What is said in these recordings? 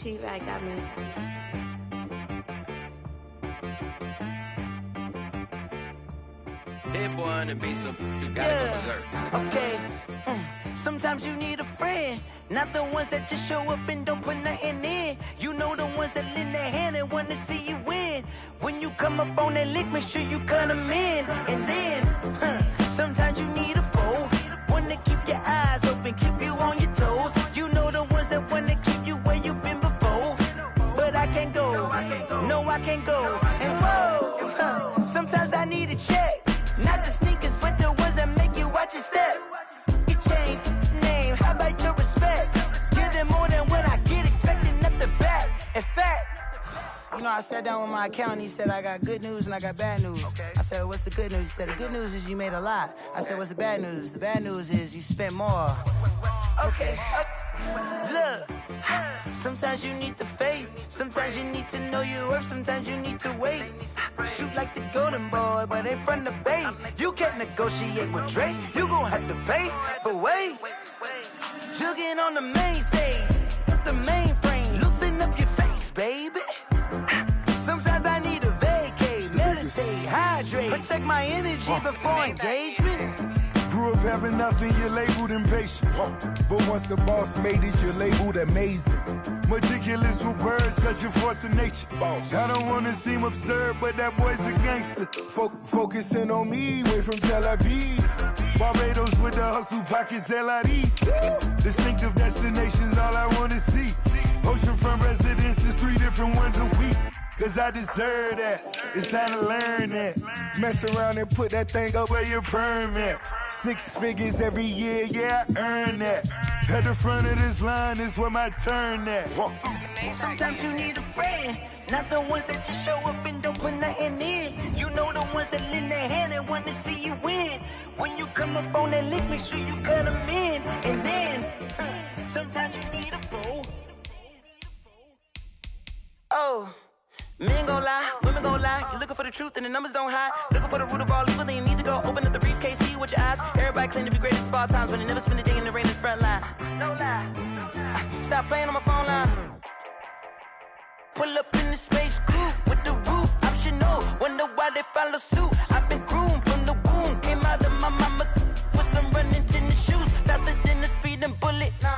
She-Rag got me. Hit boy on the beat, so you gotta go berserk. Okay. Sometimes you need a friend, not the ones that just show up and don't put nothing in. You know the ones that lend their hand and wanna see you win. When you come up on that lick, make sure you cut them in. And then, sometimes you need a foe, one to keep your eyes open, keep you on your toes. You know the ones that wanna keep you where you've been before. But I can't go, no I can't go. And whoa, sometimes I need a check, not the sneakers, but the ones that make you watch your step. You change name, how about your respect? Give them more than what I get, expecting nothing back. In fact, you know, I sat down with my accountant, he said, I got good news and I got bad news. Okay. I said, what's the good news? He said, the good news is you made a lot. I said, what's the bad news? The bad news is you spent more. Okay. Look, sometimes you need the faith, sometimes you need to know your worth, sometimes you need to wait. Shoot like the golden boy, but ain't from the bay. You can't negotiate with Drake, you gon' have to pay. But wait, jugging on the main stage, the mainframe, loosen up your face, baby. Sometimes I need a vacate, meditate, hydrate, protect my energy before engagement. Grew up having nothing, you're labeled impatient. But once the boss made it, you're labeled amazing. Meticulous with words, such a force of nature. I don't wanna seem absurd, but that boy's a gangster. Focusing on me, way from Tel Aviv. Barbados with the hustle pockets, LIDs. Distinctive destinations, all I wanna see. Oceanfront residences, 3 different ones a week. Cause I deserve that, it's time to learn that. Mess around and put that thing up where your permit. 6 figures every year, yeah, I earn that. At the front of this line is where my turn at. Sometimes you need a friend, not the ones that just show up and don't put nothing in. You know the ones that lend their hand and wanna see you win. When you come up on that lick, make sure you cut them in. And then, sometimes you need a foe. Oh. Men gon' lie, women gon' lie. You're looking for the truth and the numbers don't hide. Looking for the root of all evil, then you need to go open up the briefcase, see with your eyes. Everybody claim to be greatest of all times, but they never spend a day in the rain in the front line. No lie. Stop playing on my phone line. Pull up in the space coupe with the roof optional. Wonder why they follow suit. I've been groomed from the womb. Came out of my mama with some running tennis shoes. Faster than the speeding bullet. No,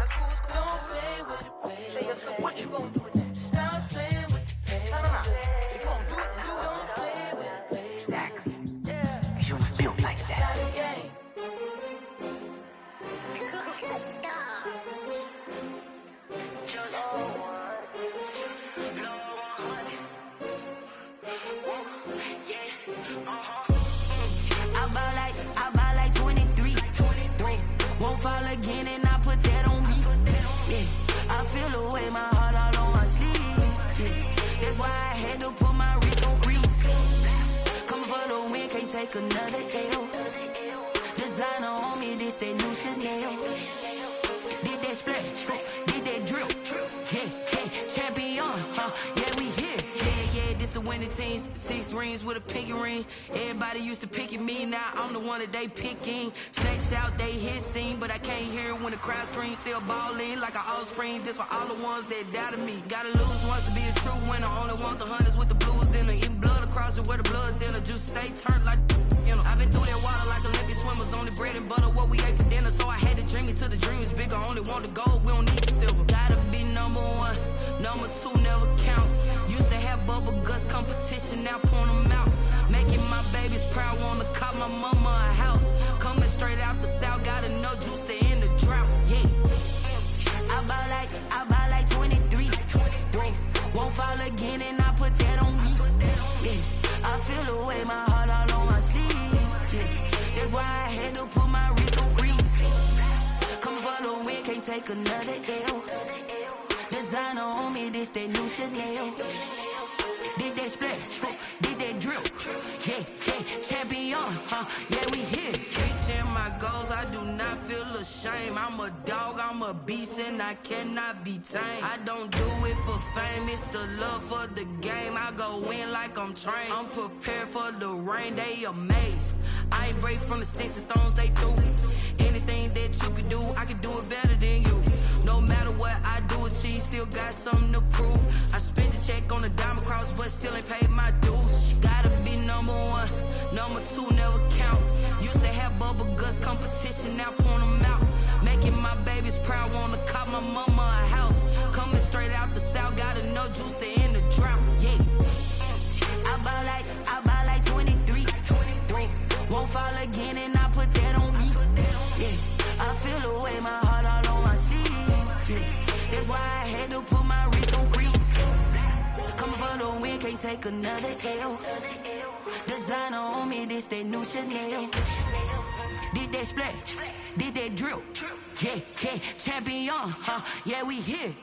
it's cool, it's cool. Don't play with it, play. Say up, so what you gon' do? Stop playing. If you gon' do it, then don't play with it, play. Exactly. Yeah. Cause you ain't built like that. I buy like 23. Won't fall again and I put that on me. Yeah. I feel away my heart all on my sleeve. Yeah. That's why I had to put my wrist on freeze. Coming for the win, can't take another L. Designer on me, this that new Chanel. Did that splash, did that drill. Yeah, champion, yeah, we here. Yeah, this the winning teams. 6 rings with a pinky ring. Everybody used to picking me, now I'm the one that they picking. Snakes out, they hit scene, but I can't hear it when the crowd screams. Still ballin' like an offspring. This for all the ones that doubted me. Gotta lose once to be a true winner. Only want the hunters with the blues in it. Eating blood across it where the blood dinner. Juice stay turned like, you know. I've been through that water like Olympic swimmers. Only bread and butter, what we ate for dinner. So I had to dream it till the dream is bigger. Only want the gold, we don't need the silver. Gotta be number 1, number 2 never count. Used to have bubble guts competition, now point them out. Making my babies proud, wanna cop my mama a house. Coming straight out the south, got enough juice to end the drought. Yeah. I buy like 23. Won't fall again and I put that on me. Yeah. I feel away my heart all on my sleeve. Yeah. That's why I had to put my wrist on freeze. Coming for the win, can't take another L. Designer on me, this that new Chanel. Did that splash, did that drill. Yeah, champion, yeah, we here. Reaching my goals, I do not feel ashamed. I'm a dog, I'm a beast, and I cannot be tamed. I don't do it for fame, it's the love for the game. I go in like I'm trained. I'm prepared for the rain, they amazed. I ain't break from the sticks and stones they threw. Anything that you can do, I can do it better than you. No matter what I do, achieve, still got some Bubble guts competition, now point them out. Making my babies proud, wanna cop my mama a house. Coming straight out the south, got enough juice to end the drought. Yeah. I buy like 23. Won't fall again, and I put that on me. Yeah. I feel the way, my heart all on my sleeve. Yeah. That's why I had to put my wrist on freeze. Coming for the win, can't take another L. Designer on me, this that new Chanel. Did that splash, did that drill. Yeah, yeah, champion, huh? Yeah, we here.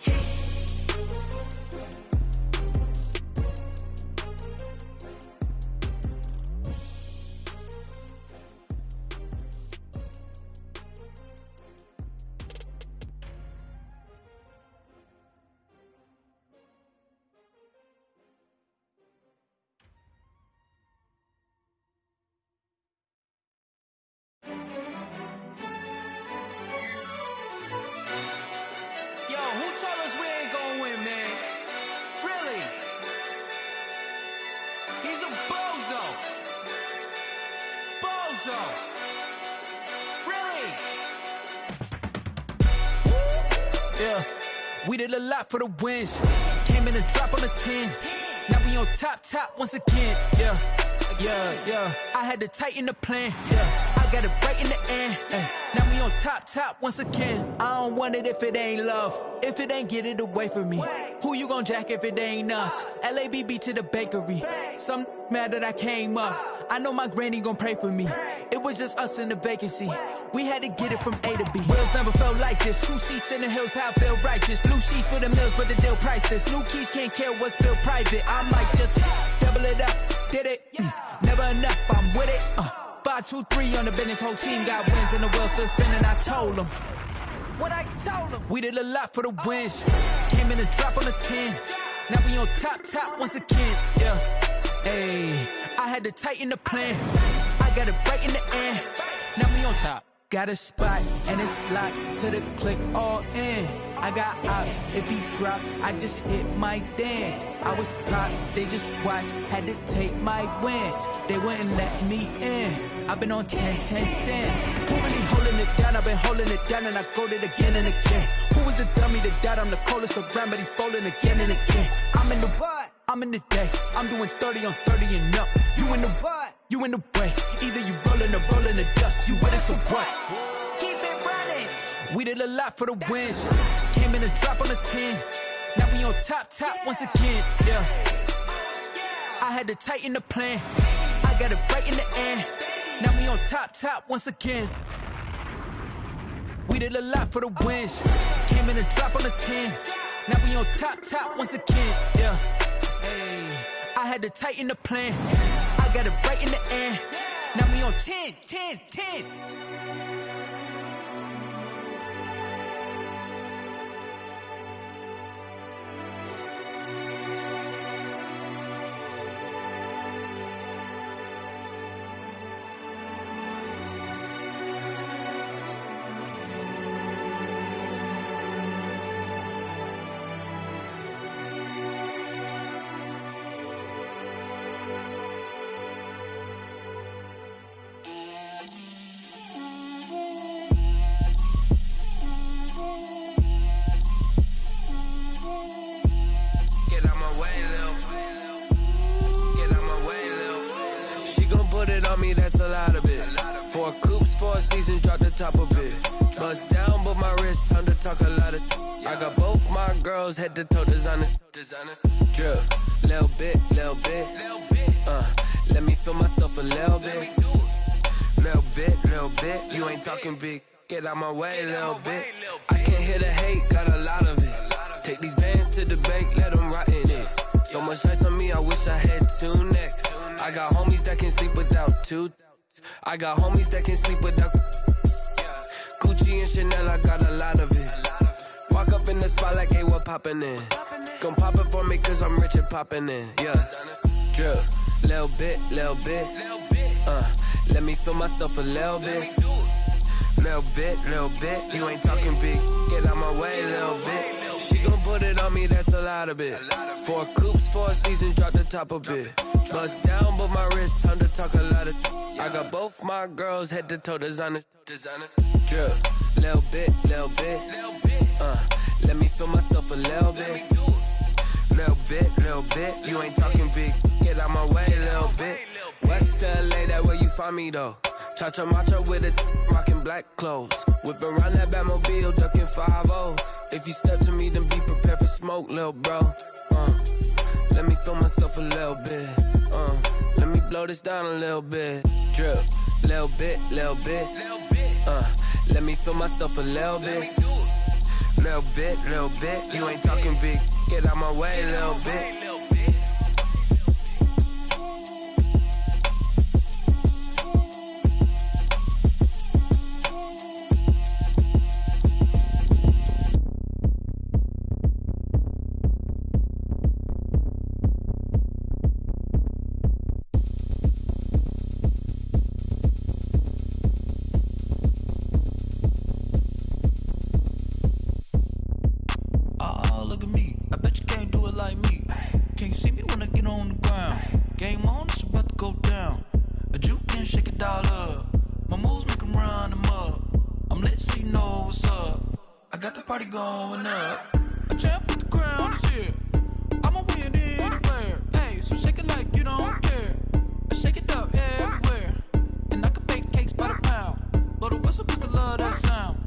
We did a lot for the wins. Came in a drop on the 10. Now we on top once again. Yeah. I had to tighten the plan. Yeah. I got it right in the end. Now we on top once again. I don't want it if it ain't love. If it ain't, get it away from me. Who you gon' jack if it ain't us? LABB to the bakery. Some mad that I came up. I know my granny gon' pray for me. It was just us in the vacancy. We had to get it from A to B. Wheels never felt like this. 2 seats in the hills, how I feel righteous. Blue sheets for the mills, but the deal priceless. New keys can't care what's built private. I might just double it up. Did it? Never enough, I'm with it. 5, 2, 3 on the business. Whole team got wins and the wheels still spinning. I told them what I told them. We did a lot for the wins. Came in a drop on the 10. Now we on top once again. Yeah. Hey, I had to tighten the plan. I got it right in the end. Now we on top. Got a spot and it's locked to the click all in. I got ops, if he drop, I just hit my dance. I was pop, they just watched, had to take my wins. They wouldn't let me in. I've been on 10 cents. Who really holding it down? I've been holding it down and I go it again and again. Who was the dummy that died? I'm the coldest around, but he folding again and again. I'm in the what? I'm in the day. I'm doing 30 on 30 and up. You in the what? You in the way. Either you rolling or rolling the dust. You with us or what? Keep it running. We did a lot for the wins. Came in a drop on the 10. Now we on top once again. Yeah. I had to tighten the plan. I got it right in the end. Now we on top once again. We did a lot for the wins. Came in a drop on the 10. Now we on top once again. Yeah. Hey, I had to tighten the plan. I got it right in the end. Now we on 10. That's a lot of it. 4 coops, 4 seasons, drop the top of it. Bust down, but my wrist, time to talk a lot of. I got both my girls head to toe designer. Drip, little bit. Let me feel myself a little bit. Little bit. You ain't talking big. Get out my way, little bit. I can't hear the hate, got a lot of it. Take these bands to the bank, let them rot in it. So much ice on me, I wish I had 2 necks. I got homies that can sleep without 2. I got homies that can sleep without Gucci and Chanel, I got a lot of it. Walk up in the spot like, hey, what poppin' in? Gon' pop it for me cause I'm rich and poppin' in. Yeah, drip, little bit. Let me feel myself a little bit. Little bit. You ain't talking big, get out my way, little bit. gon' put it on me, that's a lot of it. 4 coops, 4 seasons, drop the top a bit. Bust down, but my wrist, time to talk a lot of. I got both my girls head to toe designer. Drip, little bit. Let me feel myself a little bit. Little bit. You ain't talking big, get out my way, little bit. West LA, that where you find me though. Cha-cha matcha with a rockin' black clothes. Whip around that Batmobile, ducking 5-0. If you step to me, then be prepared for smoke, little bro. Let me feel myself a little bit. Let me blow this down a little bit. Drip, little bit. Let me feel myself a little bit. Little bit. You ain't talking big, get out my way, little bit. Going up, a champ with the crown is here. I'ma win anywhere. Hey, so shake it like you don't care. I shake it up everywhere. And I can bake cakes by the pound. Blow the whistle cause I love that sound.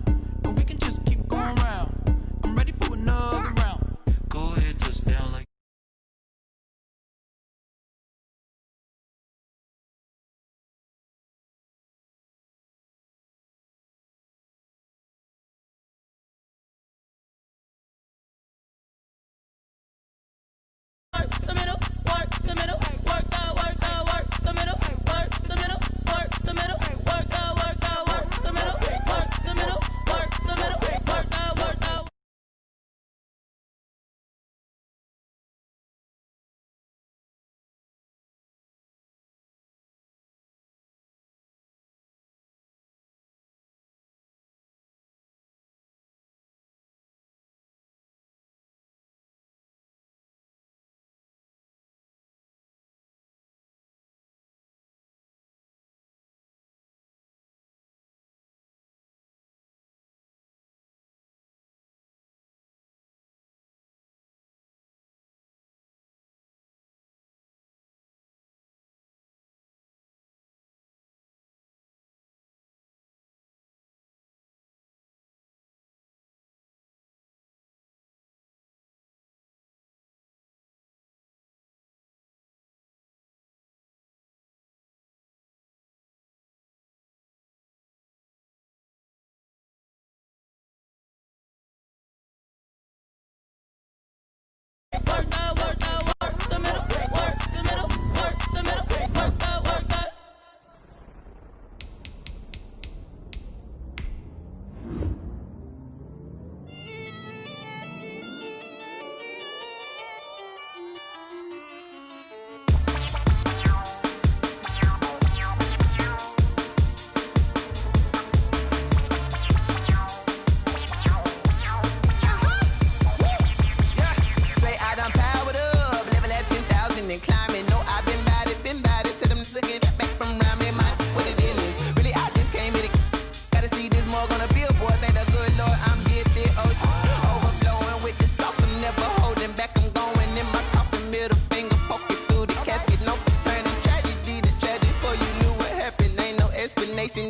And we can just keep going round. I'm ready for another round. Go ahead, touch down like.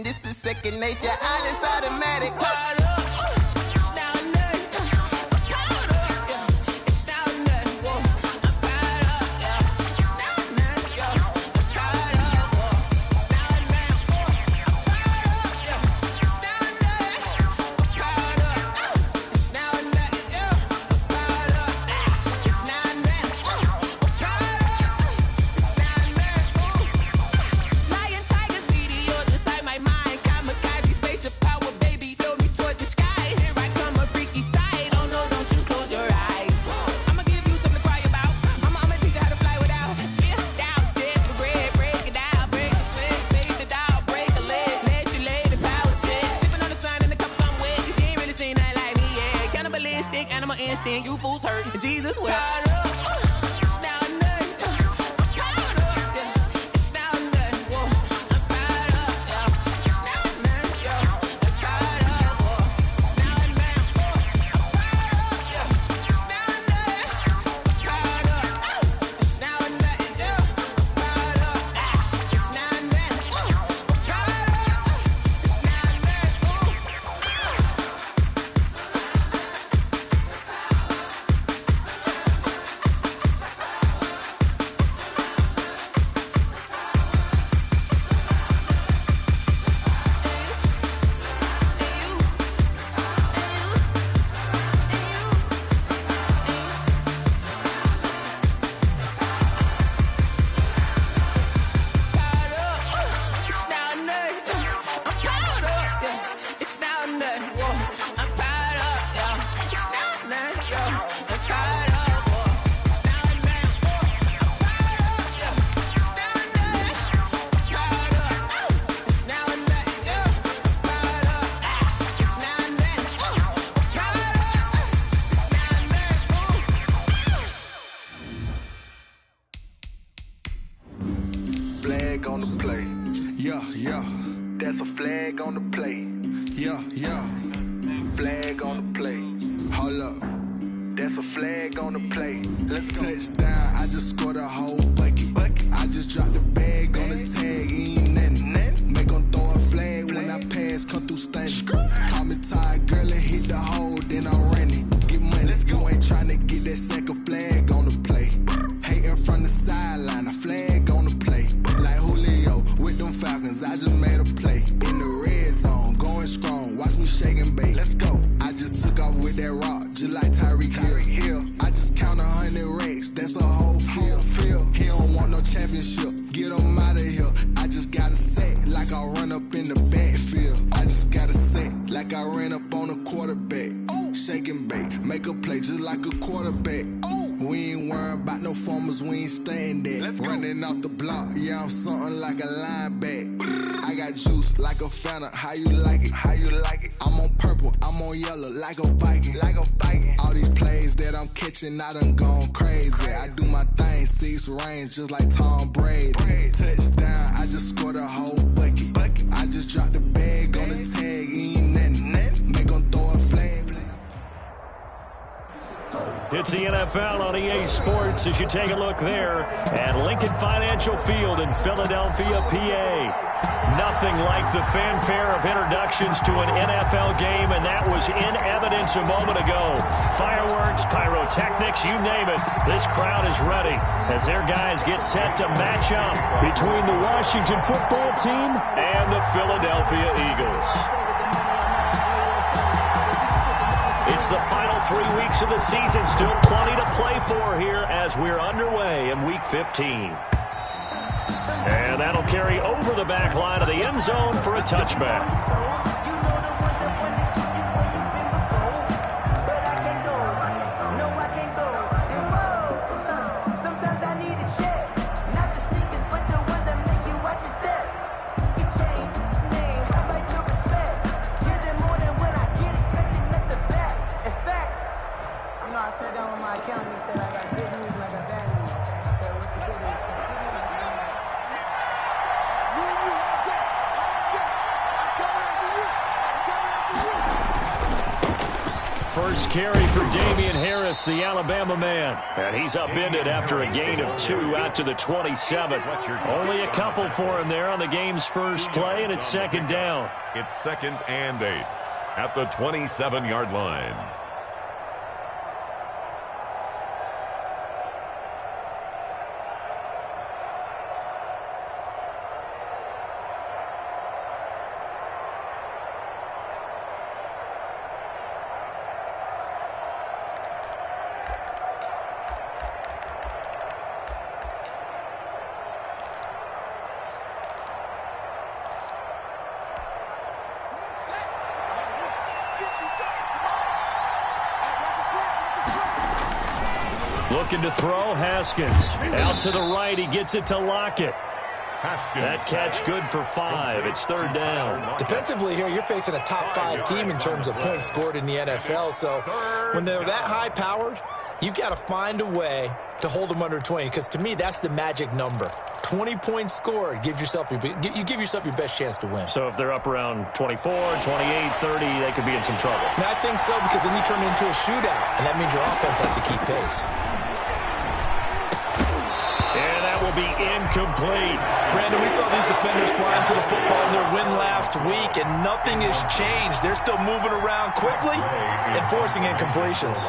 This is second nature, all is automatic. Lion, tigers, meteors inside my mind. Kamikaze, spaceship power, baby, show me. then you fools hurt. Jesus wept. Flag on the play. Yeah, yeah. That's a flag on the play. Yeah, yeah. Flag on the play. Hold up. That's a flag on the play. Let's go. Touchdown, I just scored a whole bucket. I just dropped the bag on the tag, ain't nothing. Make them throw a flag when I pass, come through stunning. Call me tired, girl, and hit the hole, then I'm running. Get money, you ain't tryna get that second flag on the play. Hating from the sideline, a flag on the play. Like Julio with them Falcons, I just made a play. In the red zone, going strong, watch me shake and bake. Let's go. I just took off with that rock, just like Tyreek Hill. I just count 100 racks, that's a whole field. He don't want no championship, get him out of here. I just got a set, like I run up in the backfield. I just got a set, like I ran up on a quarterback. Shake and bake, make a play just like a quarterback. We ain't worrying about no formers, we ain't staying there. Running off the block, yeah, I'm something like a linebacker. I got juice like a Fanta, how you like it? How you like it? I'm on purple, I'm on yellow, like a Viking. Like a Viking. All these plays that I'm catching, I done gone crazy. I do my thing, 6 range, just like Tom Brady. Touchdown, I just scored a whole bucket. I just dropped the bag on the tag, ain't nothing. Make them throw a flag. It's the NFL on EA Sports as you take a look there at Lincoln Financial Field in Philadelphia, PA. Nothing like the fanfare of introductions to an NFL game, and that was in evidence a moment ago. Fireworks, pyrotechnics, you name it. This crowd is ready as their guys get set to match up between the Washington football team and the Philadelphia Eagles. It's the final 3 weeks of the season. Still plenty to play for here as we're underway in Week 15. And that'll carry over the back line of the end zone for a touchback. First carry for Damian Harris, the Alabama man. And he's upended after a gain of 2 out to the 27. Only a couple for him there on the game's first play, and it's second down. It's 2nd and 8 at the 27-yard line. Looking to throw, Haskins. Out to the right, he gets it to Lockett. That catch good for 5. It's 3rd down. Defensively here, you're facing a top 5 team in terms of points scored in the NFL. So when they're that high-powered, you've got to find a way to hold them under 20, because to me, that's the magic number. 20 points scored, you give yourself your best chance to win. So if they're up around 24, 28, 30, they could be in some trouble. And I think so, because then you turn it into a shootout, and that means your offense has to keep pace. And that will be incomplete. Brandon, we saw these defenders flying to the football in their win last week, and nothing has changed. They're still moving around quickly and forcing incompletions.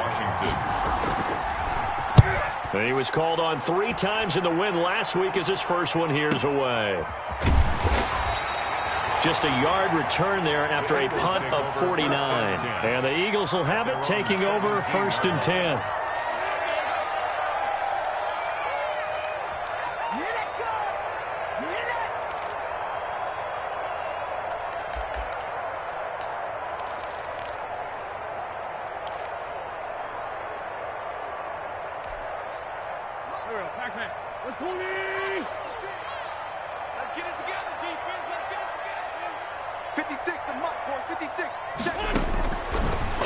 He was called on 3 times in the win last week as his first one here's away. Just a yard return there after a punt of 49. And the Eagles will have it, taking over 1st and 10.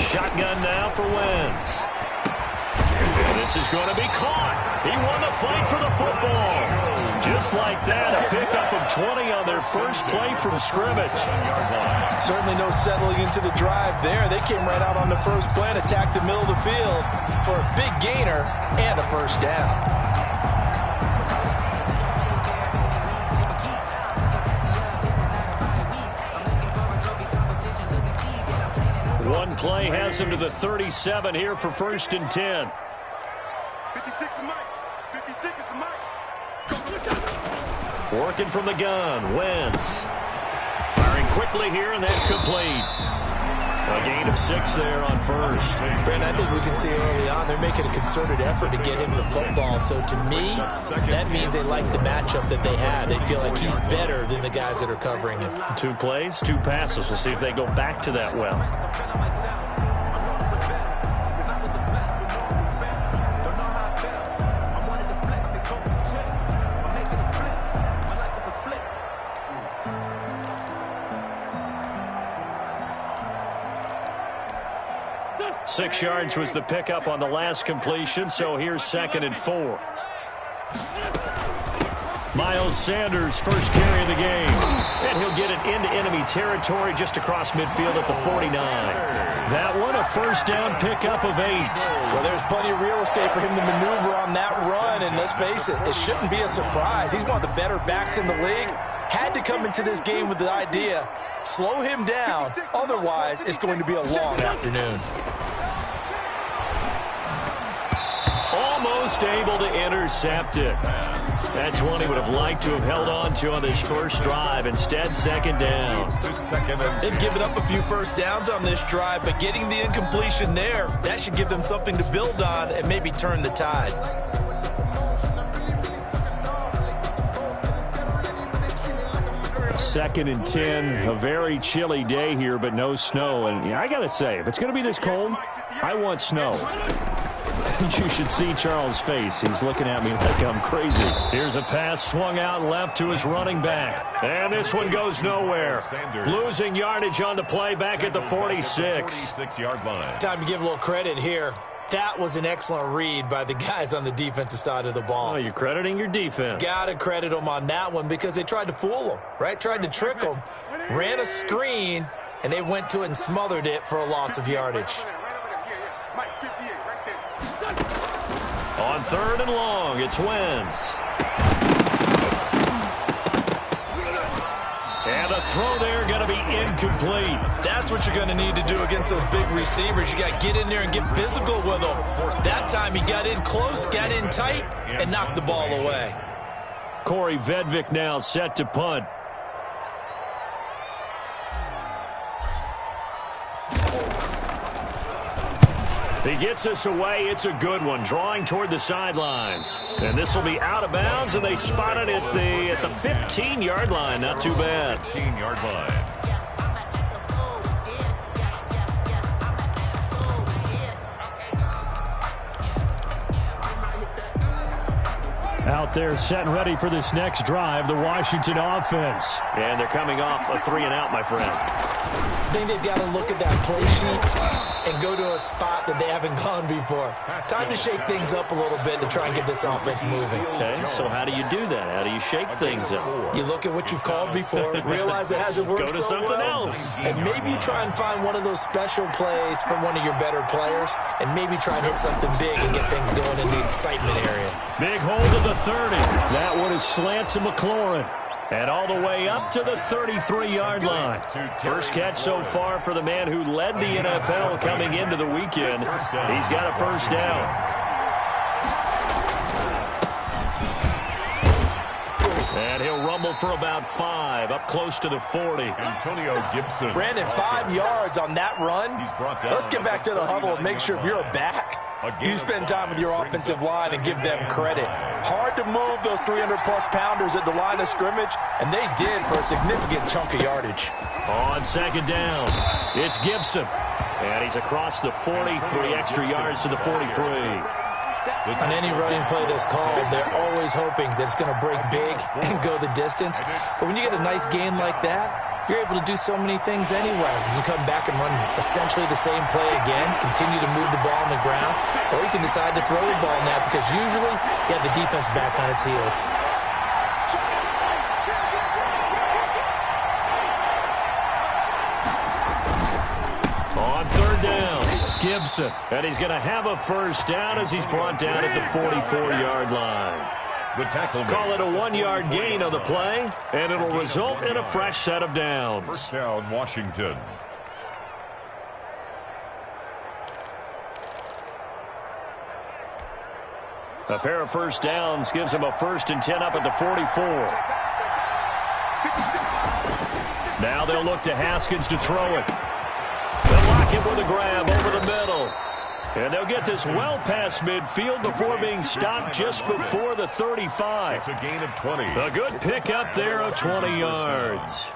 Shotgun now for Wentz. And this is going to be caught. He won the fight for the football. Just like that, a pickup of 20 on their first play from scrimmage. Certainly no settling into the drive there. They came right out on the first play and attacked the middle of the field for a big gainer and a 1st down. One play has him to the 37 here for 1st and 10. 56 is Mike. 56 is the Mike. Working from the gun, Wentz. Firing quickly here, and that's complete. A gain of 6 there on 1st. Brandon, I think we can see early on they're making a concerted effort to get him the football. So to me, that means they like the matchup that they had. They feel like he's better than the guys that are covering him. 2 plays, 2 passes. We'll see if they go back to that well. Six yards was the pickup on the last completion, so here's 2nd and 4. Miles Sanders, first carry of the game. And he'll get it into enemy territory just across midfield at the 49. That one, a 1st down pickup of 8. Well, there's plenty of real estate for him to maneuver on that run, and let's face it, it shouldn't be a surprise. He's one of the better backs in the league. Had to come into this game with the idea, slow him down, otherwise it's going to be a long afternoon. Almost able to intercept it. That's one he would have liked to have held on to on this first drive. Instead, 2nd down. They've given up a few 1st downs on this drive, but getting the incompletion there, that should give them something to build on and maybe turn the tide. 2nd and 10, a very chilly day here, but no snow. And I got to say, if it's going to be this cold, I want snow. You should see Charles' face. He's looking at me like I'm crazy. Here's a pass swung out left to his running back. And this one goes nowhere. Losing yardage on the play back at the 46. 46-yard line. Time to give a little credit here. That was an excellent read by the guys on the defensive side of the ball. Oh, you're crediting your defense. Got to credit them on that one because they tried to fool them, right? Tried to trick them. Ran a screen, and they went to it and smothered it for a loss of yardage. On 3rd and long, it's Wentz. And the throw there going to be incomplete. That's what you're going to need to do against those big receivers. You got to get in there and get physical with them. That time he got in close, got in tight, and knocked the ball away. Corey Vedvik now set to punt. He gets us away. It's a good one, drawing toward the sidelines. And this will be out of bounds, and they spot it at the 15-yard line. Not too bad. 15-yard line. Out out there setting ready for this next drive, the Washington offense. And they're coming off a 3-and-out, my friend. I think they've got to look at that play sheet and go to a spot that they haven't gone before. Time to shake things up a little bit to try and get this offense moving. Okay, so how do you do that? How do you shake things up? You look at what you've called before, realize it hasn't worked so well. Go to something else. And maybe you try and find one of those special plays from one of your better players, and maybe try and hit something big and get things going in the excitement area. Big hold of the 30. That one is slant to McLaurin. And all the way up to the 33-yard line. First catch so far for the man who led the NFL coming into the weekend. He's got a first down. And he'll rumble for about 5, up close to the 40. Antonio Gibson. Brandon, 5 yards on that run. Let's get back to the huddle and make sure if you're a back, you spend time with your offensive line and give them credit. Hard to move those 300-plus pounders at the line of scrimmage, and they did for a significant chunk of yardage. On second down, it's Gibson. And he's across the 40, 3 extra yards to the 43. On any running play that's called, they're always hoping that it's going to break big and go the distance. But when you get a nice gain like that, you're able to do so many things anyway. You can come back and run essentially the same play again, continue to move the ball on the ground, or you can decide to throw the ball now because usually you have the defense back on its heels. On third down, Gibson. And he's going to have a first down as he's brought down at the 44-yard line. The tackle. Call it a 1-yard gain on the play, and it'll result in a fresh set of downs. First down, Washington. A pair of first downs gives him a 1st and 10 up at the 44. Now they'll look to Haskins to throw it. They'll lock him with a grab over the middle. And they'll get this well past midfield before being stopped just before the 35. It's a gain of 20. A good pick up there of 20 yards.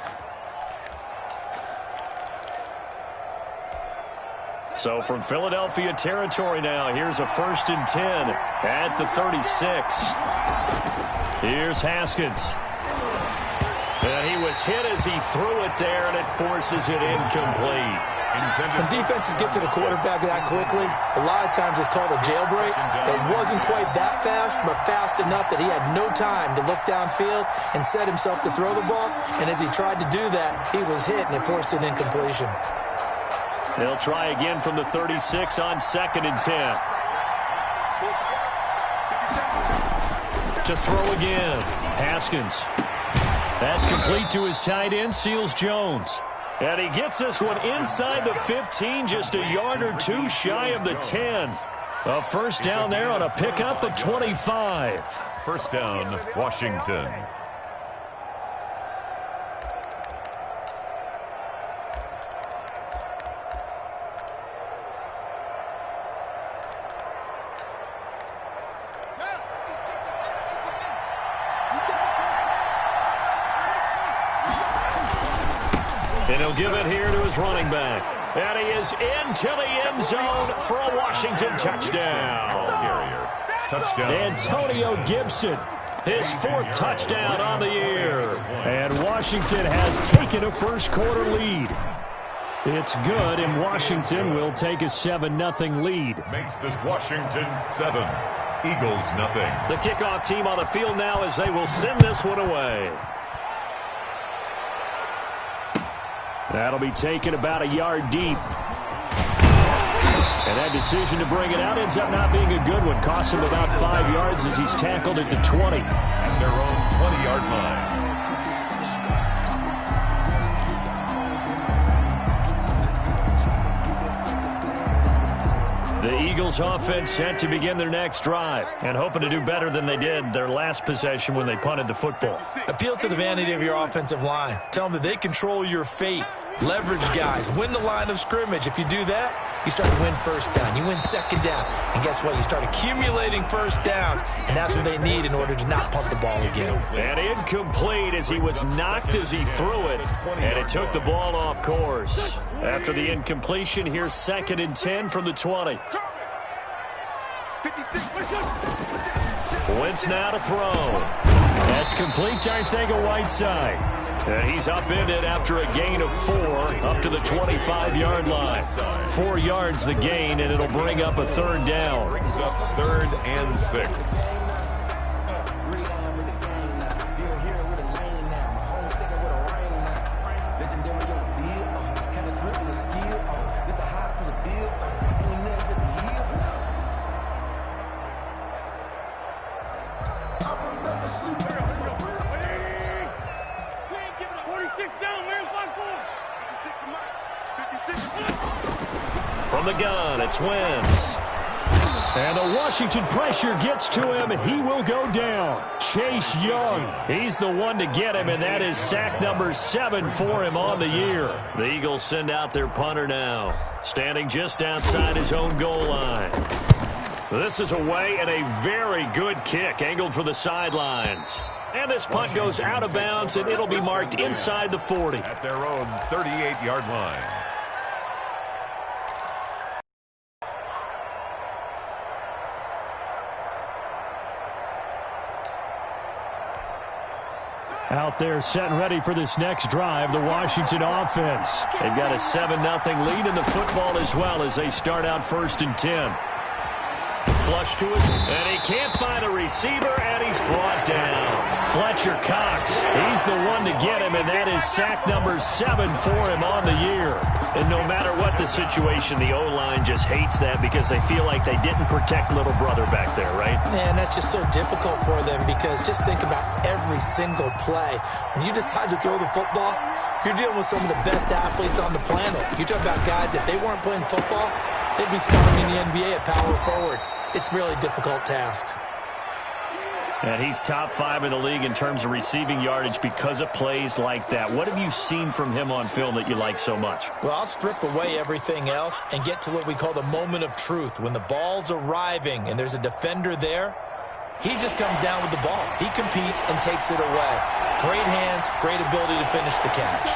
So from Philadelphia territory now, here's a 1st and 10 at the 36. Here's Haskins. And he was hit as he threw it there, and it forces it incomplete. When defenses get to the quarterback that quickly, a lot of times it's called a jailbreak. It wasn't quite that fast, but fast enough that he had no time to look downfield and set himself to throw the ball. And as he tried to do that, he was hit, and it forced an incompletion. They'll try again from the 36 on 2nd and 10. To throw again, Haskins. That's complete to his tight end, Seals-Jones. And he gets this one inside the 15, just a yard or 2 shy of the 10. A first down there on a pickup of 25. First down, Washington. And he'll give it here to his running back. And he is into the end zone for a Washington touchdown. Touchdown. Antonio Gibson, his 4th touchdown on the year. And Washington has taken a first-quarter lead. It's good, and Washington will take a 7-0 lead. Makes this Washington 7, Eagles nothing. The kickoff team on the field now as they will send this one away. That'll be taken about a yard deep. And that decision to bring it out ends up not being a good one. Costs him about 5 yards as he's tackled at the 20. At their own 20-yard line. The Eagles offense set to begin their next drive and hoping to do better than they did their last possession when they punted the football. Appeal to the vanity of your offensive line. Tell them that they control your fate. Leverage guys. Win the line of scrimmage. If you do that, you start to win first down. You win second down. And guess what? You start accumulating first downs. And that's what they need in order to not punt the ball again. And incomplete as he was knocked as he threw it. And it took the ball off course. After the incompletion, here's 2nd and 10 from the 20. Wentz now to throw. That's complete to Arcega-Whiteside. And he's upended after a gain of 4 up to the 25-yard line. 4 yards the gain, and it'll bring up a third down. Brings up 3rd and 6. From the gun, it's Wentz. And the Washington pressure gets to him. He will go down. Chase Young, he's the one to get him, and that is sack number 7 for him on the year. The Eagles send out their punter now, standing just outside his own goal line. This is away, and a very good kick, angled for the sidelines. And this punt goes out of bounds, and it'll be marked inside the 40. At their own 38-yard line. Out there set and ready for this next drive, the Washington offense. They've got a 7-0 lead in the football as well as they start out 1st and 10. Flush to us, and he can't find a receiver, and he's brought down. Fletcher Cox, he's the one to get him, and that is sack number 7 for him on the year. And no matter what the situation, the O-line just hates that because they feel like they didn't protect little brother back there, right? Man, that's just so difficult for them because just think about every single play. When you decide to throw the football, you're dealing with some of the best athletes on the planet. You talk about guys, if they weren't playing football, they'd be starting in the NBA at power forward. It's a really difficult task. And he's top 5 in the league in terms of receiving yardage because of plays like that. What have you seen from him on film that you like so much? Well, I'll strip away everything else and get to what we call the moment of truth. When the ball's arriving and there's a defender there, he just comes down with the ball. He competes and takes it away. Great hands, great ability to finish the catch.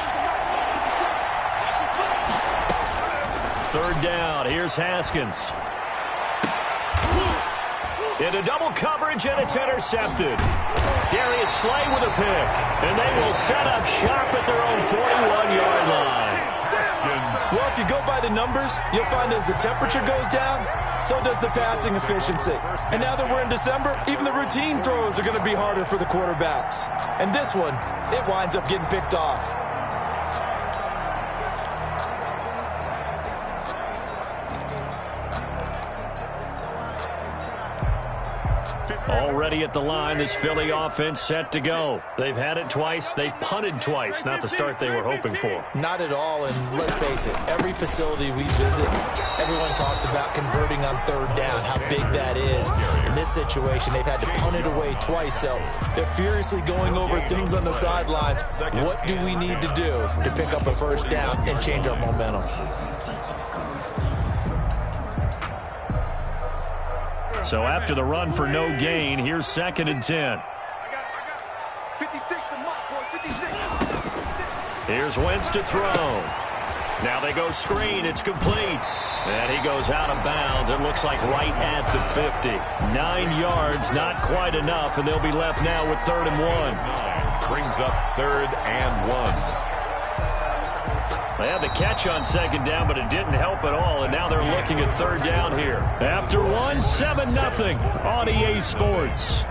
3rd down, here's Haskins. Into double coverage, and it's intercepted. Darius Slay with a pick. And they will set up shop at their own 41-yard line. Well, if you go by the numbers, you'll find as the temperature goes down, so does the passing efficiency. And now that we're in December, even the routine throws are going to be harder for the quarterbacks. And this one, it winds up getting picked off. Already at the line, this Philly offense set to go. They've had it twice. They've punted twice. Not the start they were hoping for. Not at all, and let's face it, every facility we visit, everyone talks about converting on 3rd down, how big that is. In this situation, they've had to punt it away twice, so they're furiously going over things on the sidelines. What do we need to do to pick up a 1st down and change our momentum? So after the run for no gain, here's 2nd and 10. Here's Wentz to throw. Now they go screen. It's complete. And he goes out of bounds. It looks like right at the 50. 9 yards, not quite enough, and they'll be left now with 3rd and 1. Brings up 3rd and 1. They had the catch on 2nd down, but it didn't help at all, and now they're looking at 3rd down here. After 1, 7-0 on EA Sports.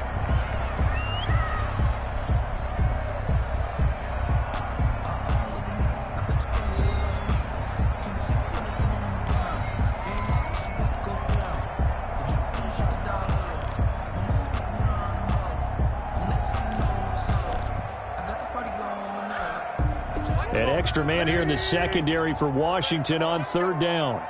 An extra man here in the secondary for Washington on 3rd down.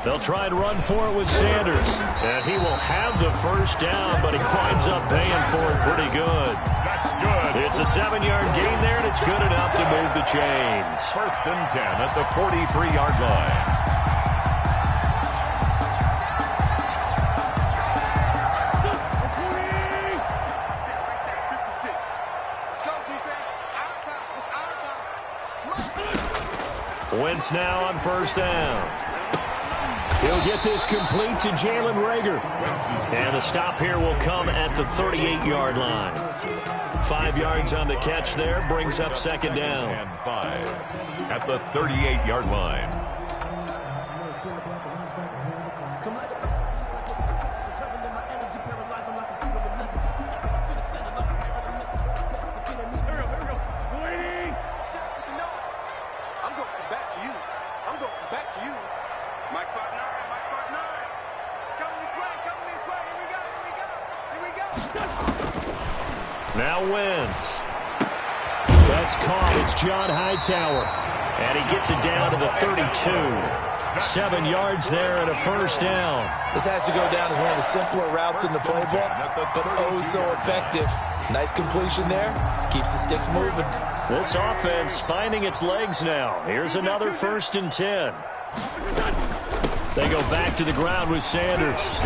They'll try and run for it with Sanders. And he will have the 1st down, but he winds up paying for it pretty good. That's good. It's a 7-yard gain there, and it's good enough to move the chains. 1st and 10 at the 43-yard line. Wentz now on 1st down. He'll get this complete to Jalen Reagor. And the stop here will come at the 38-yard line. 5 yards on the catch there, brings up second down. And 5 at the 38-yard line. Now Wentz. That's caught. It's John Hightower. And he gets it down to the 32. 7 yards there and a first down. This has to go down as one of the simpler routes in the playbook, but oh so effective. Nice completion there. Keeps the sticks moving. This offense finding its legs now. Here's another 1st and 10. They go back to the ground with Sanders.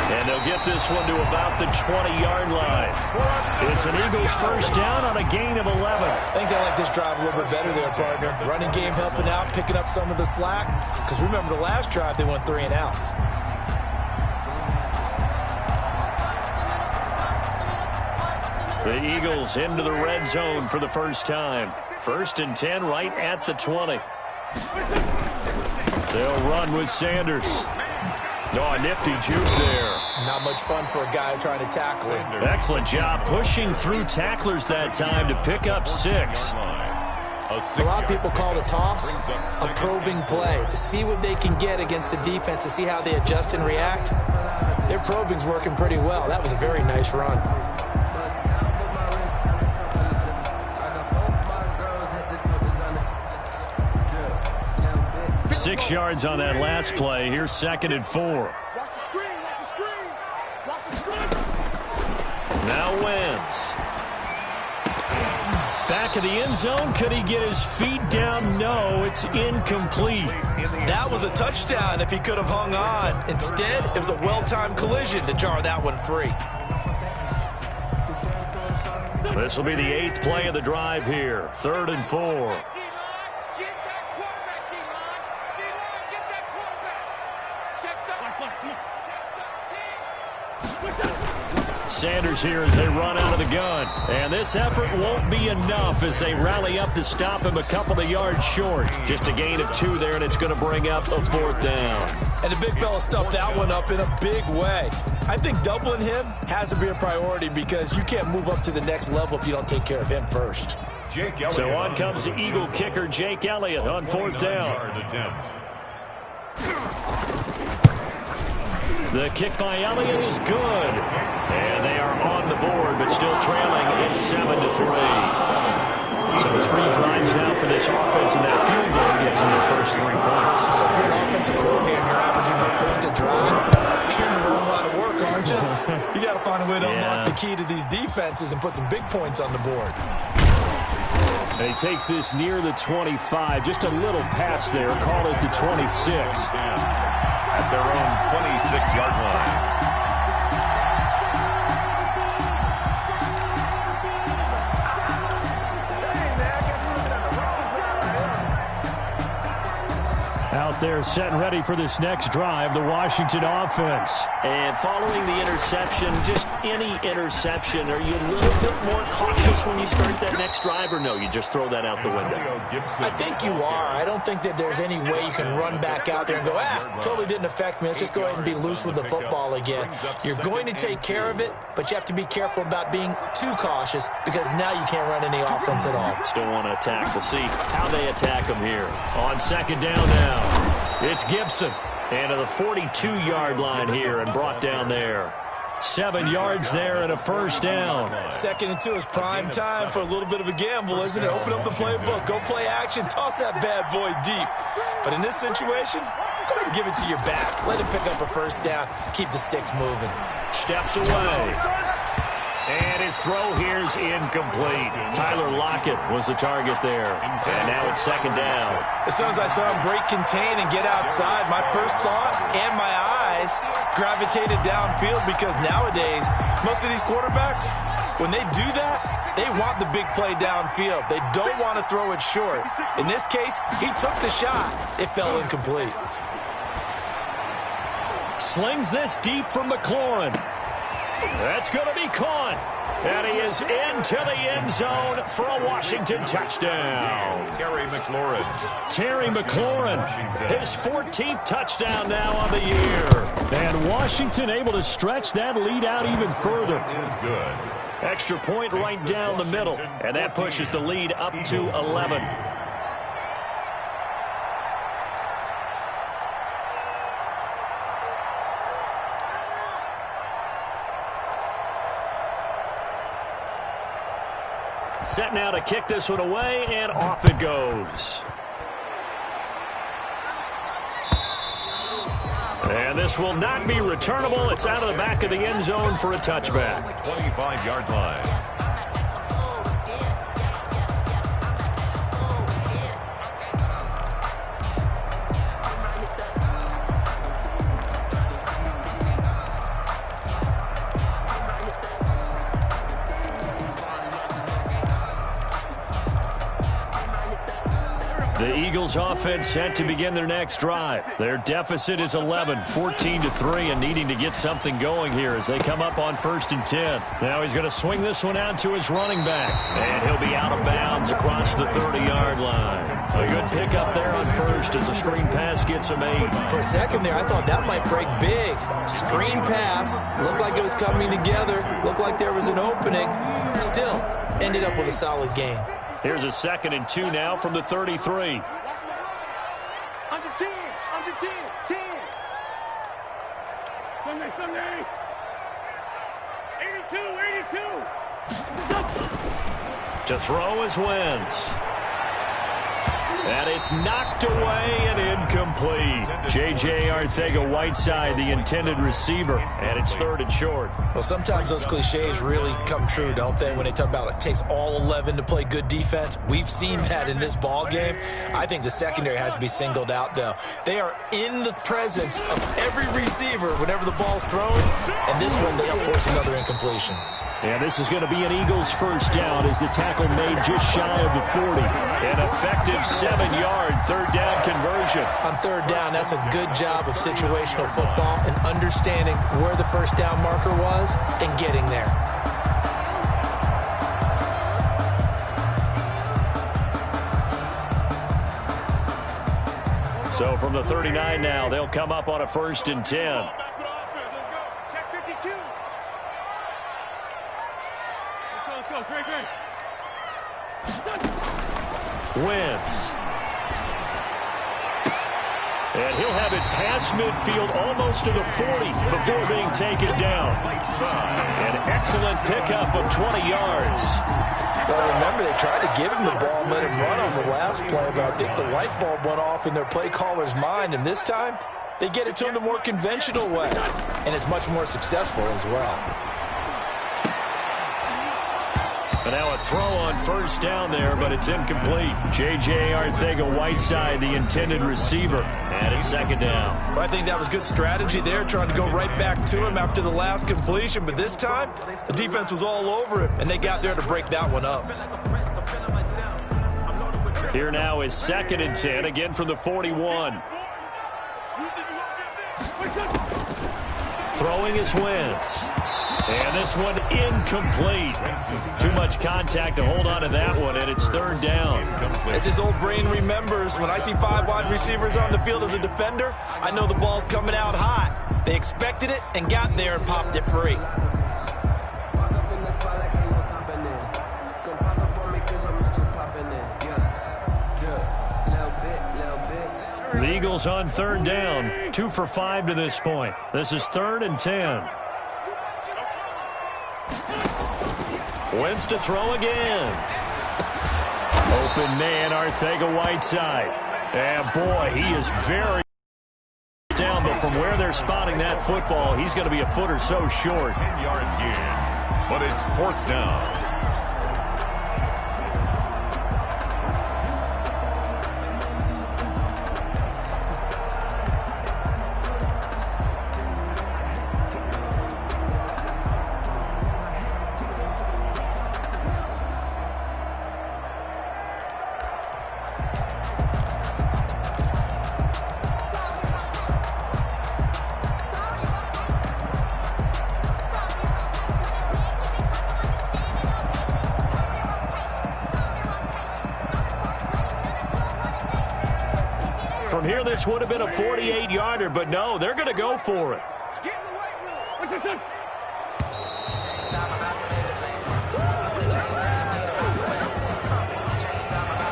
And they'll get this one to about the 20-yard line. It's an Eagles first down on a gain of 11. I think they like this drive a little bit better there, partner. Running game helping out, picking up some of the slack. Because remember the last drive, they went 3 and out. The Eagles into the red zone for the first time. 1st and 10 right at the 20. They'll run with Sanders. Oh, a nifty juke there. Not much fun for a guy trying to tackle him. Excellent job pushing through tacklers that time to pick up 6. A lot of people call the toss a probing play to see what they can get against the defense, to see how they adjust and react. Their probing's working pretty well. That was a very nice run. Six yards on that last play. Here's 2nd and 4. Now Wentz. Back of the end zone. Could he get his feet down? No, it's incomplete. That was a touchdown if he could have hung on. Instead, it was a well-timed collision to jar that one free. This will be the 8th play of the drive here. 3rd and 4. Sanders here as they run out of the gun. And this effort won't be enough as they rally up to stop him a couple of yards short. Just a gain of 2 there, and it's going to bring up a 4th down. And the big fella stuffed that one up in a big way. I think doubling him has to be a priority because you can't move up to the next level if you don't take care of him first. So on comes the Eagle kicker, Jake Elliott, on 4th down. The kick by Elliott is good. And they are on the board, but still trailing. It's 7-3. So 3 drives now for this offense, and that field goal gives them their first 3 points. So if you're an offensive coordinator and you're averaging a point to drive, you're in a long line of work, aren't you? You got to find a way to unlock the key to these defenses and put some big points on the board. And he takes this near the 25. Just a little pass there. Call it the 26. At their own 26-yard line. Out there setting ready for this next drive, the Washington offense. And following the interception, just any interception, are you a little bit more cautious when you start that next drive, or no, you just throw that out the window? I think you are. I don't think that there's any way you can run back out there and go, totally didn't affect me. Let's just go ahead and be loose with the football again. You're going to take care of it, but you have to be careful about being too cautious because now you can't run any offense at all. Still want to attack. We'll see how they attack them here. On 2nd down now. It's Gibson. And to the 42-yard line here and brought down there. 7 yards there and a first down. 2nd and 2 is prime time for a little bit of a gamble, isn't it? Open up the playbook. Go play action. Toss that bad boy deep. But in this situation, go ahead and give it to your back. Let him pick up a first down. Keep the sticks moving. Steps away. And his throw here is incomplete. Tyler Lockett was the target there. And now it's 2nd down. As soon as I saw him break contain and get outside, my first thought and my eyes gravitated downfield because nowadays, most of these quarterbacks, when they do that, they want the big play downfield. They don't want to throw it short. In this case, he took the shot. It fell incomplete. slings this deep from McLaurin. That's going to be caught. And he is into the end zone for a Washington touchdown. Terry McLaurin. Terry McLaurin, his 14th touchdown now on the year. And Washington able to stretch that lead out even further. Is good. Extra point right down the middle. And that pushes the lead up to 11. Set now to kick this one away, and off it goes. And this will not be returnable. It's out of the back of the end zone for a touchback. 25-yard line. The Eagles offense set to begin their next drive. Their deficit is 11, 14-3, and needing to get something going here as they come up on 1st and 10. Now he's going to swing this one out to his running back, and he'll be out of bounds across the 30-yard line. A good pickup there on first as a screen pass gets him 8. For a second there, I thought that might break big. Screen pass, looked like it was coming together, looked like there was an opening. Still, ended up with a solid gain. Here's a 2nd and 2 now from the 33. Under 10, under 10, 10. Sunday. 82. To throw is Wentz. And it's knocked away and incomplete. J.J. Arcega-Whiteside, the intended receiver, and it's 3rd and short. Well, sometimes those cliches really come true, don't they, when they talk about it takes all 11 to play good defense? We've seen that in this ball game. I think the secondary has to be singled out, though. They are in the presence of every receiver whenever the ball's thrown, and this one they help force another incompletion. And this is going to be an Eagles first down as the tackle made just shy of the 40. An effective 7-yard 3rd down conversion. On 3rd down, that's a good job of situational football and understanding where the first down marker was and getting there. So from the 39 now, they'll come up on a 1st and 10. Wentz. And he'll have it past midfield almost to the 40 before being taken down. An excellent pickup of 20 yards. Well, remember, they tried to give him the ball and let him run on the last play, but I think the light bulb went off in their play caller's mind, and this time they get it to him the more conventional way, and it's much more successful as well. And now a throw on 1st down there, but it's incomplete. J.J. Arcega-Whiteside, the intended receiver, and it's 2nd down. Well, I think that was good strategy there, trying to go right back to him after the last completion, but this time the defense was all over him, and they got there to break that one up. Here now is 2nd and 10, again from the 41. Throwing is Wentz. And this one incomplete. Too much contact to hold on to that one, and it's 3rd down. As his old brain remembers, when I see 5 wide receivers on the field as a defender, I know the ball's coming out hot. They expected it and got there and popped it free. The Eagles on 3rd down, 2 for 5 to this point. This is 3rd and 10. Wentz to throw again. Open man, Arcega-Whiteside. And boy, he is very down, but from where they're spotting that football, he's going to be a foot or so short. 10-yard gain, but it's 4th down. From here, this would have been a 48-yarder, but no, they're going to go for it.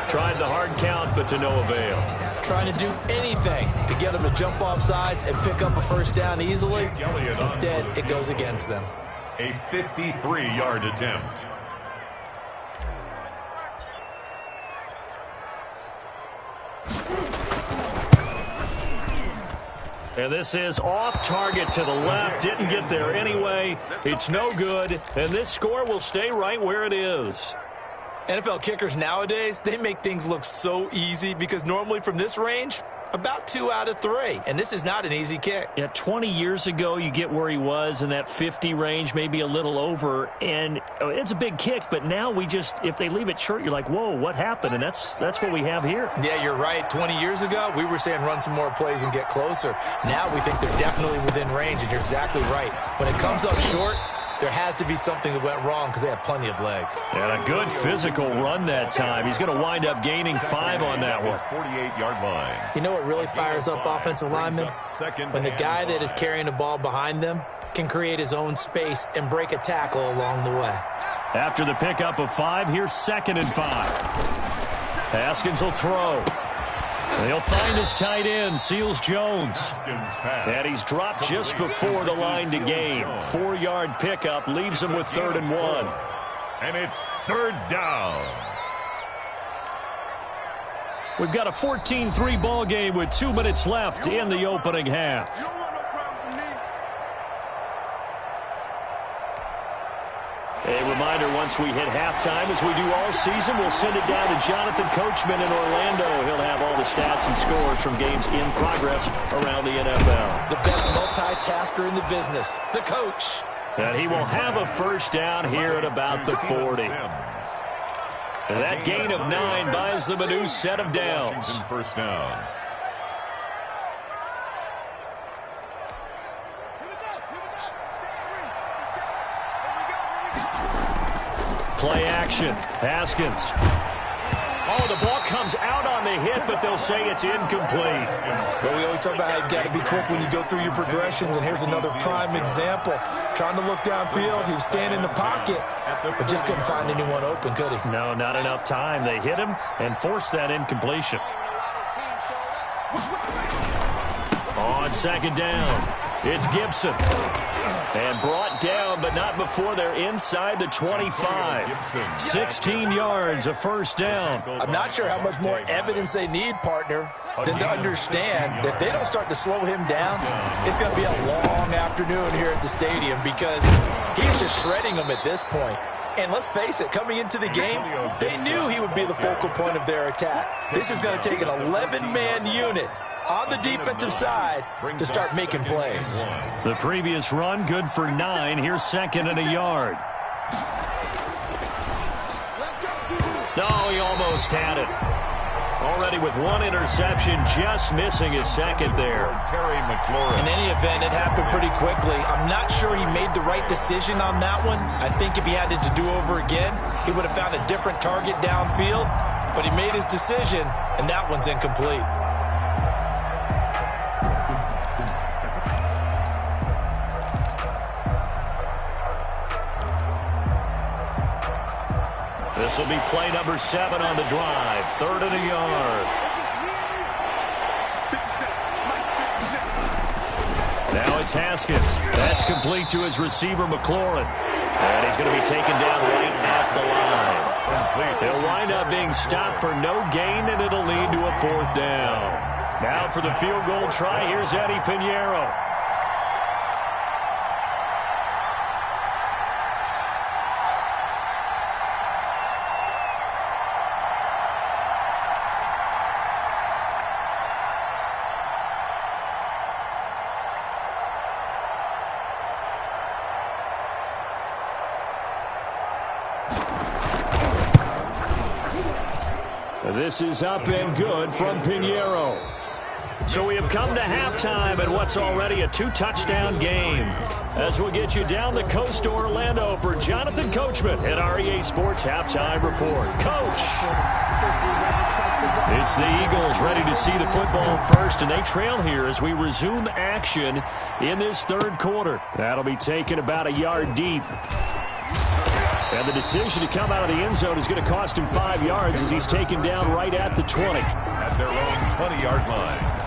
Tried the hard count, but to no avail. Trying to do anything to get them to jump off sides and pick up a first down easily. Instead, it goes against them. A 53-yard attempt. And this is off target to the left. Didn't get there anyway. It's no good. And this score will stay right where it is. NFL kickers nowadays, they make things look so easy because normally from this range, about 2 out of 3. And this is not an easy kick. Yeah, 20 years ago, you get where he was in that 50 range, maybe a little over. And it's a big kick, but now we just, if they leave it short, you're like, whoa, what happened? And that's what we have here. Yeah, you're right. 20 years ago, we were saying run some more plays and get closer. Now we think they're definitely within range, and you're exactly right. When it comes up short, there has to be something that went wrong because they have plenty of leg. And a good physical run that time. He's going to wind up gaining 5 on that one. 48-yard line. You know what really fires up offensive linemen? When the guy that is carrying the ball behind them can create his own space and break a tackle along the way. After the pickup of 5, here's 2nd and 5. Haskins will throw. They'll find his tight end, Seals Jones. And he's dropped just before the line to gain. 4-yard pickup leaves him with 3rd and 1. And it's 3rd down. We've got a 14-3 ball game with 2 minutes left in the opening half. A reminder, once we hit halftime, as we do all season, we'll send it down to Jonathan Coachman in Orlando. He'll have all the stats and scores from games in progress around the NFL. The best multitasker in the business, the coach. And he will have a first down here at about the 40. And that gain of 9 buys them a new set of downs. First down. Play action. Haskins. Oh, the ball comes out on the hit, but they'll say it's incomplete. Well, we always talk about how you've got to be quick when you go through your progressions, and here's another prime example. Trying to look downfield, he was standing in the pocket, but just couldn't find anyone open, could he? No, not enough time. They hit him and forced that incompletion. On 2nd down, it's Gibson. And brought down, but not before they're inside the 25. 16 yards, a first down. I'm not sure how much more evidence they need, partner, than to understand that if they don't start to slow him down, it's going to be a long afternoon here at the stadium because he's just shredding them at this point. And let's face it, coming into the game, they knew he would be the focal point of their attack. This is going to take an 11-man unit on the defensive side to start making plays. The previous run, good for 9. Here's 2nd and a yard. No, he almost had it. Already with 1 interception, just missing his 2nd there. In any event, it happened pretty quickly. I'm not sure he made the right decision on that one. I think if he had it to do over again, he would have found a different target downfield. But he made his decision, and that one's incomplete. This will be play number 7 on the drive. 3rd and a yard. Now it's Haskins. That's complete to his receiver, McLaurin. And he's going to be taken down right at the line. They'll wind up being stopped for no gain, and it'll lead to a 4th down. Now for the field goal try, here's Eddie Pinheiro. This is up and good from Pinheiro. So we have come to halftime in what's already a 2-touchdown game. As we'll get you down the coast to Orlando for Jonathan Coachman at REA Sports Halftime Report. Coach. It's the Eagles ready to see the football first, and they trail here as we resume action in this third quarter. That'll be taken about a yard deep. And the decision to come out of the end zone is going to cost him 5 yards as he's taken down right at the 20. At their own 20-yard line.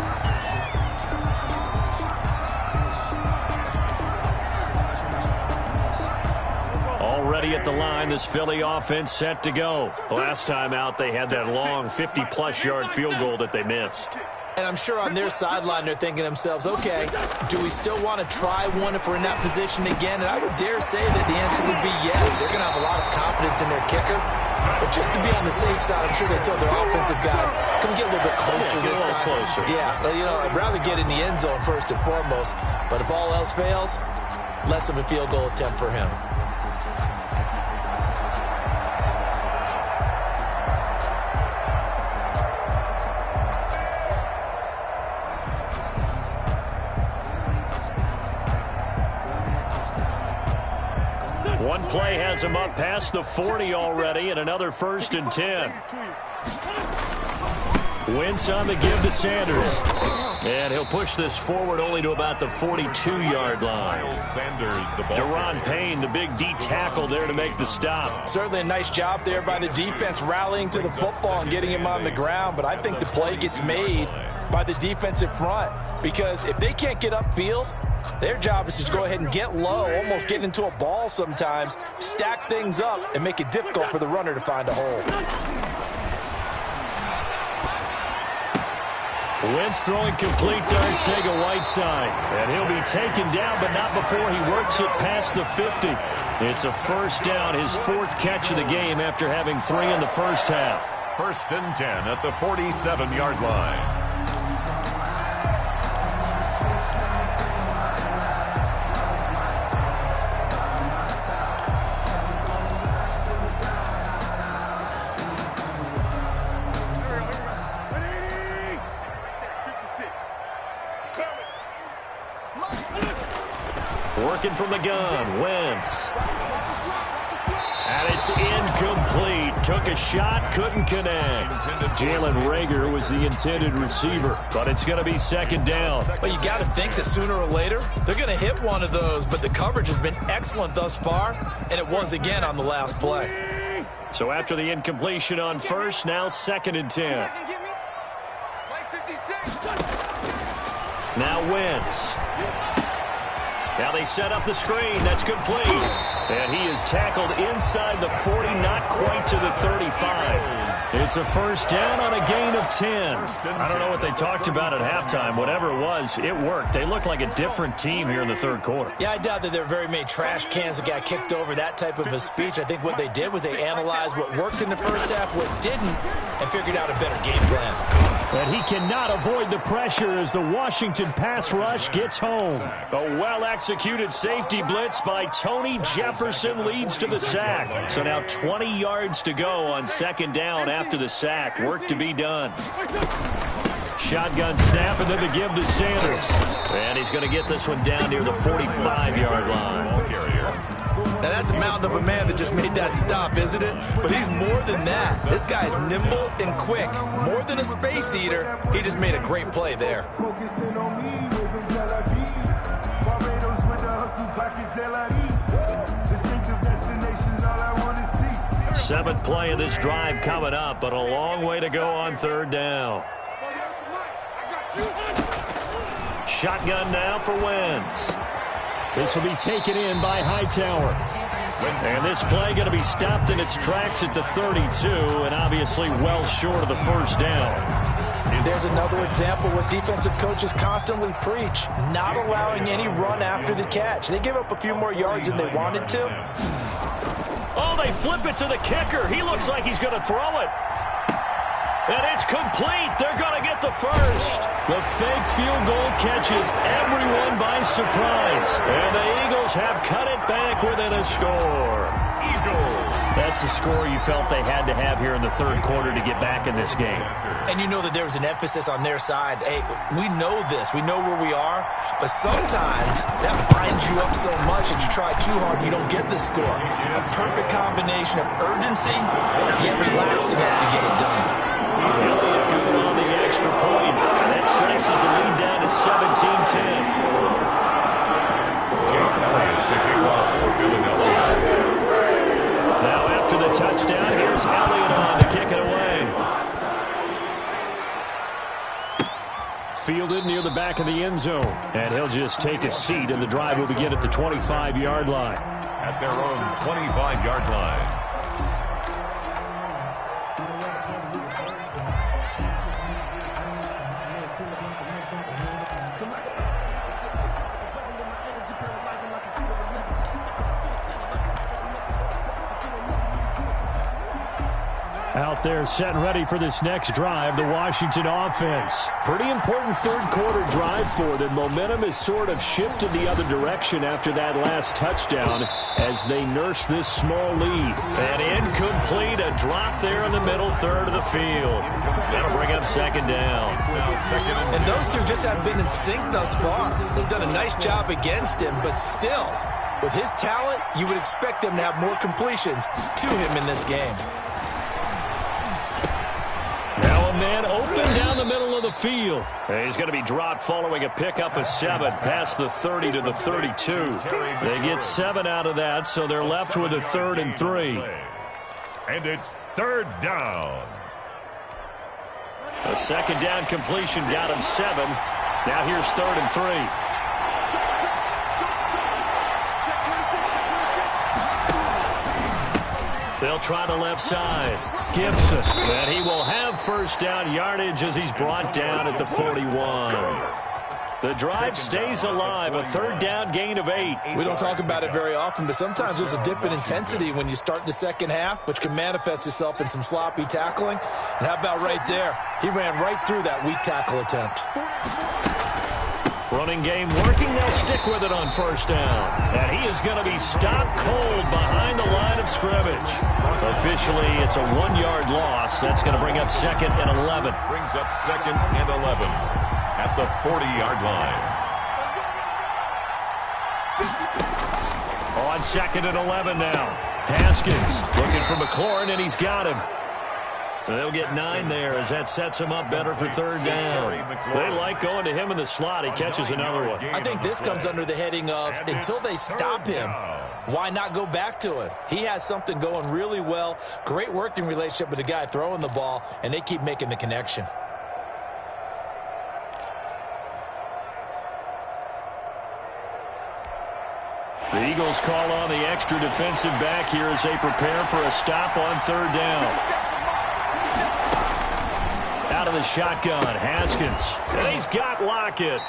Already at the line, this Philly offense set to go. Last time out, they had that long 50-plus yard field goal that they missed. And I'm sure on their sideline they're thinking to themselves, okay, do we still want to try one if we're in that position again? And I would dare say that the answer would be yes. They're going to have a lot of confidence in their kicker. But just to be on the safe side, I'm sure they told their offensive guys, can we get a little bit closer this time? Closer. Yeah, well, I'd rather get in the end zone first and foremost. But if all else fails, less of a field goal attempt for him. One play has him up past the 40 already, and another 1st and 10. Wentz on the give to Sanders. And he'll push this forward only to about the 42-yard line. Sanders, the ball. Deron Payne, the big D tackle there to make the stop. Certainly a nice job there by the defense rallying to the football and getting him on the ground. But I think the play gets made by the defensive front. Because if they can't get upfield, their job is to go ahead and get low, almost get into a ball sometimes, stack things up, and make it difficult for the runner to find a hole. Wentz throwing complete to Arcega-Whiteside. And he'll be taken down, but not before he works it past the 50. It's a 1st down, his 4th catch of the game after having 3 in the first half. 1st and 10 at the 47-yard line. Working from the gun, Wentz. And it's incomplete. Took a shot, couldn't connect. Jalen Reagor was the intended receiver, but it's going to be 2nd down. Well, you got to think that sooner or later, they're going to hit one of those, but the coverage has been excellent thus far, and it was again on the last play. So after the incompletion on 1st, now 2nd and 10. Now Wentz. Now they set up the screen. That's complete. And he is tackled inside the 40, not quite to the 35. It's a 1st down on a gain of 10. I don't know what they talked about at halftime. Whatever it was, it worked. They look like a different team here in the 3rd quarter. Yeah, I doubt that there were very many trash cans that got kicked over, that type of a speech. I think what they did was they analyzed what worked in the first half, what didn't, and figured out a better game plan. And he cannot avoid the pressure as the Washington pass rush gets home. A well-executed safety blitz by Tony Jefferson leads to the sack. So now 20 yards to go on 2nd down after the sack. Work to be done. Shotgun snap and then the give to Sanders. And he's going to get this one down near the 45-yard line. Now that's a mountain of a man that just made that stop, isn't it? But he's more than that. This guy's nimble and quick. More than a space eater, he just made a great play there. Seventh play of this drive coming up, but a long way to go on 3rd down. Shotgun now for Wentz. This will be taken in by Hightower. And this play going to be stopped in its tracks at the 32, and obviously well short of the 1st down. There's another example where defensive coaches constantly preach, not allowing any run after the catch. They give up a few more yards than they wanted to. Oh, they flip it to the kicker. He looks like he's going to throw it. And it's complete. They're going to get the 1st. The fake field goal catches everyone by surprise. And the Eagles have cut it back within a score. That's a score you felt they had to have here in the 3rd quarter to get back in this game. And you know that there was an emphasis on their side. Hey, we know this. We know where we are. But sometimes that binds you up so much that you try too hard and you don't get the score. A perfect combination of urgency, yet relaxed enough to get it done. Elliott and 10. Now after the touchdown, here's Elliott on to kick it away. Fielded near the back of the end zone. And he'll just take a seat, and the drive will begin at the 25-yard line. At their own 25-yard line. Out there set and ready for this next drive, the Washington offense. Pretty important third-quarter drive for them. Momentum has sort of shifted the other direction after that last touchdown as they nurse this small lead. And incomplete, a drop there in the middle third of the field. That'll bring up second down. And those two just haven't been in sync thus far. They've done a nice job against him, but still, with his talent, you would expect them to have more completions to him in this game. Now a man open down the middle of the field. He's going to be dropped following a pickup of 7 past the 30 to the 32. They get 7 out of that, so they're left with a 3rd and 3. And it's 3rd down. A second down completion got him 7. Now here's 3rd and 3. They'll try the left side. Gibson, and he will have first down yardage as he's brought down at the 41. The drive stays alive, a 3rd down gain of 8. We don't talk about it very often, but sometimes there's a dip in intensity when you start the second half, which can manifest itself in some sloppy tackling. And how about right there? He ran right through that weak tackle attempt. Running game working. They'll stick with it on first down. And he is going to be stopped cold behind the line of scrimmage. Officially, it's a 1-yard loss. That's going to bring up 2nd and 11. Brings up 2nd and 11 at the 40-yard line. On 2nd and 11 now. Haskins looking for McLaurin, and he's got him. They'll get 9 there as that sets him up better for 3rd down. They like going to him in the slot. He catches another one. I think this comes under the heading of until they stop him, why not go back to it? He has something going really well. Great working relationship with the guy throwing the ball, and they keep making the connection. The Eagles call on the extra defensive back here as they prepare for a stop on 3rd down. Out of the shotgun, Haskins. And he's got Lockett.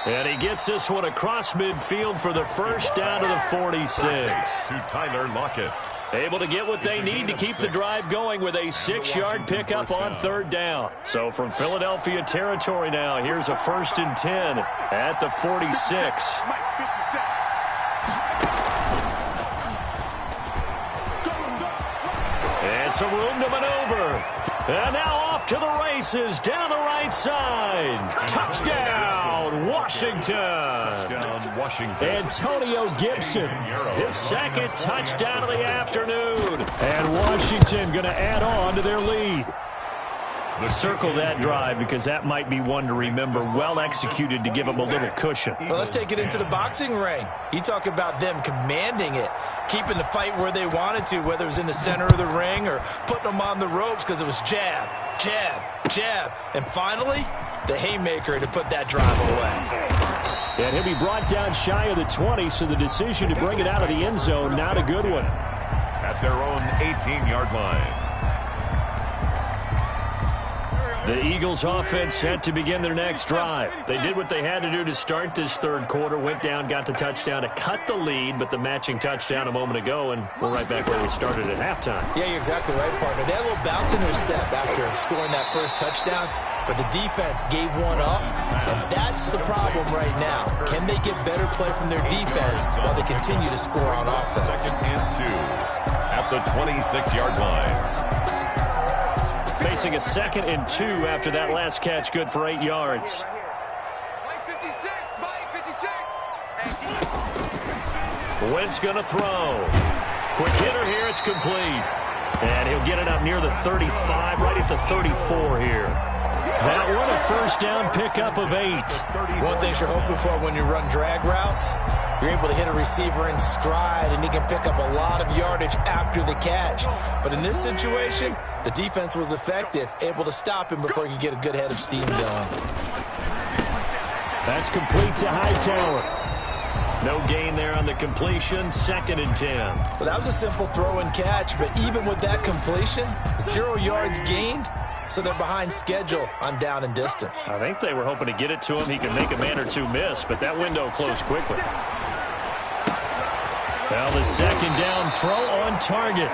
And he gets this one across midfield for the first down to the 46. To Tyler Lockett. Able to get what they need to keep the drive going with a 6-yard pickup on 3rd down. So from Philadelphia territory now, here's a 1st and 10 at the 46. And some room to maneuver. And now off to the races down the right side. Touchdown, Washington. Touchdown, Washington. Antonio Gibson, his 2nd touchdown of the afternoon. And Washington going to add on to their lead. Circle that drive because that might be one to remember. Well executed to give them a little cushion. Well, let's take it into the boxing ring. You talk about them commanding it, keeping the fight where they wanted to, whether it was in the center of the ring or putting them on the ropes because it was jab, jab, jab. And finally, the haymaker to put that drive away. And he'll be brought down shy of the 20, so the decision to bring it out of the end zone, not a good one. At their own 18-yard line. The Eagles offense set to begin their next drive. They did what they had to do to start this 3rd quarter, went down, got the touchdown to cut the lead, but the matching touchdown a moment ago, and we're right back where they started at halftime. Yeah, you're exactly right, partner. They had a little bounce in their step after scoring that first touchdown, but the defense gave one up, and that's the problem right now. Can they get better play from their defense while they continue to score on offense? 2nd and 2 at the 26-yard line. Facing a 2nd and 2 after that last catch, good for 8 yards. Wentz going to throw. Quick hitter here, it's complete. And he'll get it up near the 35, right at the 34 here. That one a first down pickup of 8. One thing you're hoping for when you run drag routes, you're able to hit a receiver in stride, and he can pick up a lot of yardage after the catch. But in this situation, the defense was effective, able to stop him before he could get a good head of steam going. That's complete to Hightower. No gain there on the completion, 2nd and 10. Well, that was a simple throw and catch, but even with that completion, 0 yards gained, so they're behind schedule on down and distance. I think they were hoping to get it to him. He could make a man or two miss, but that window closed quickly. Well, the 2nd down throw on target.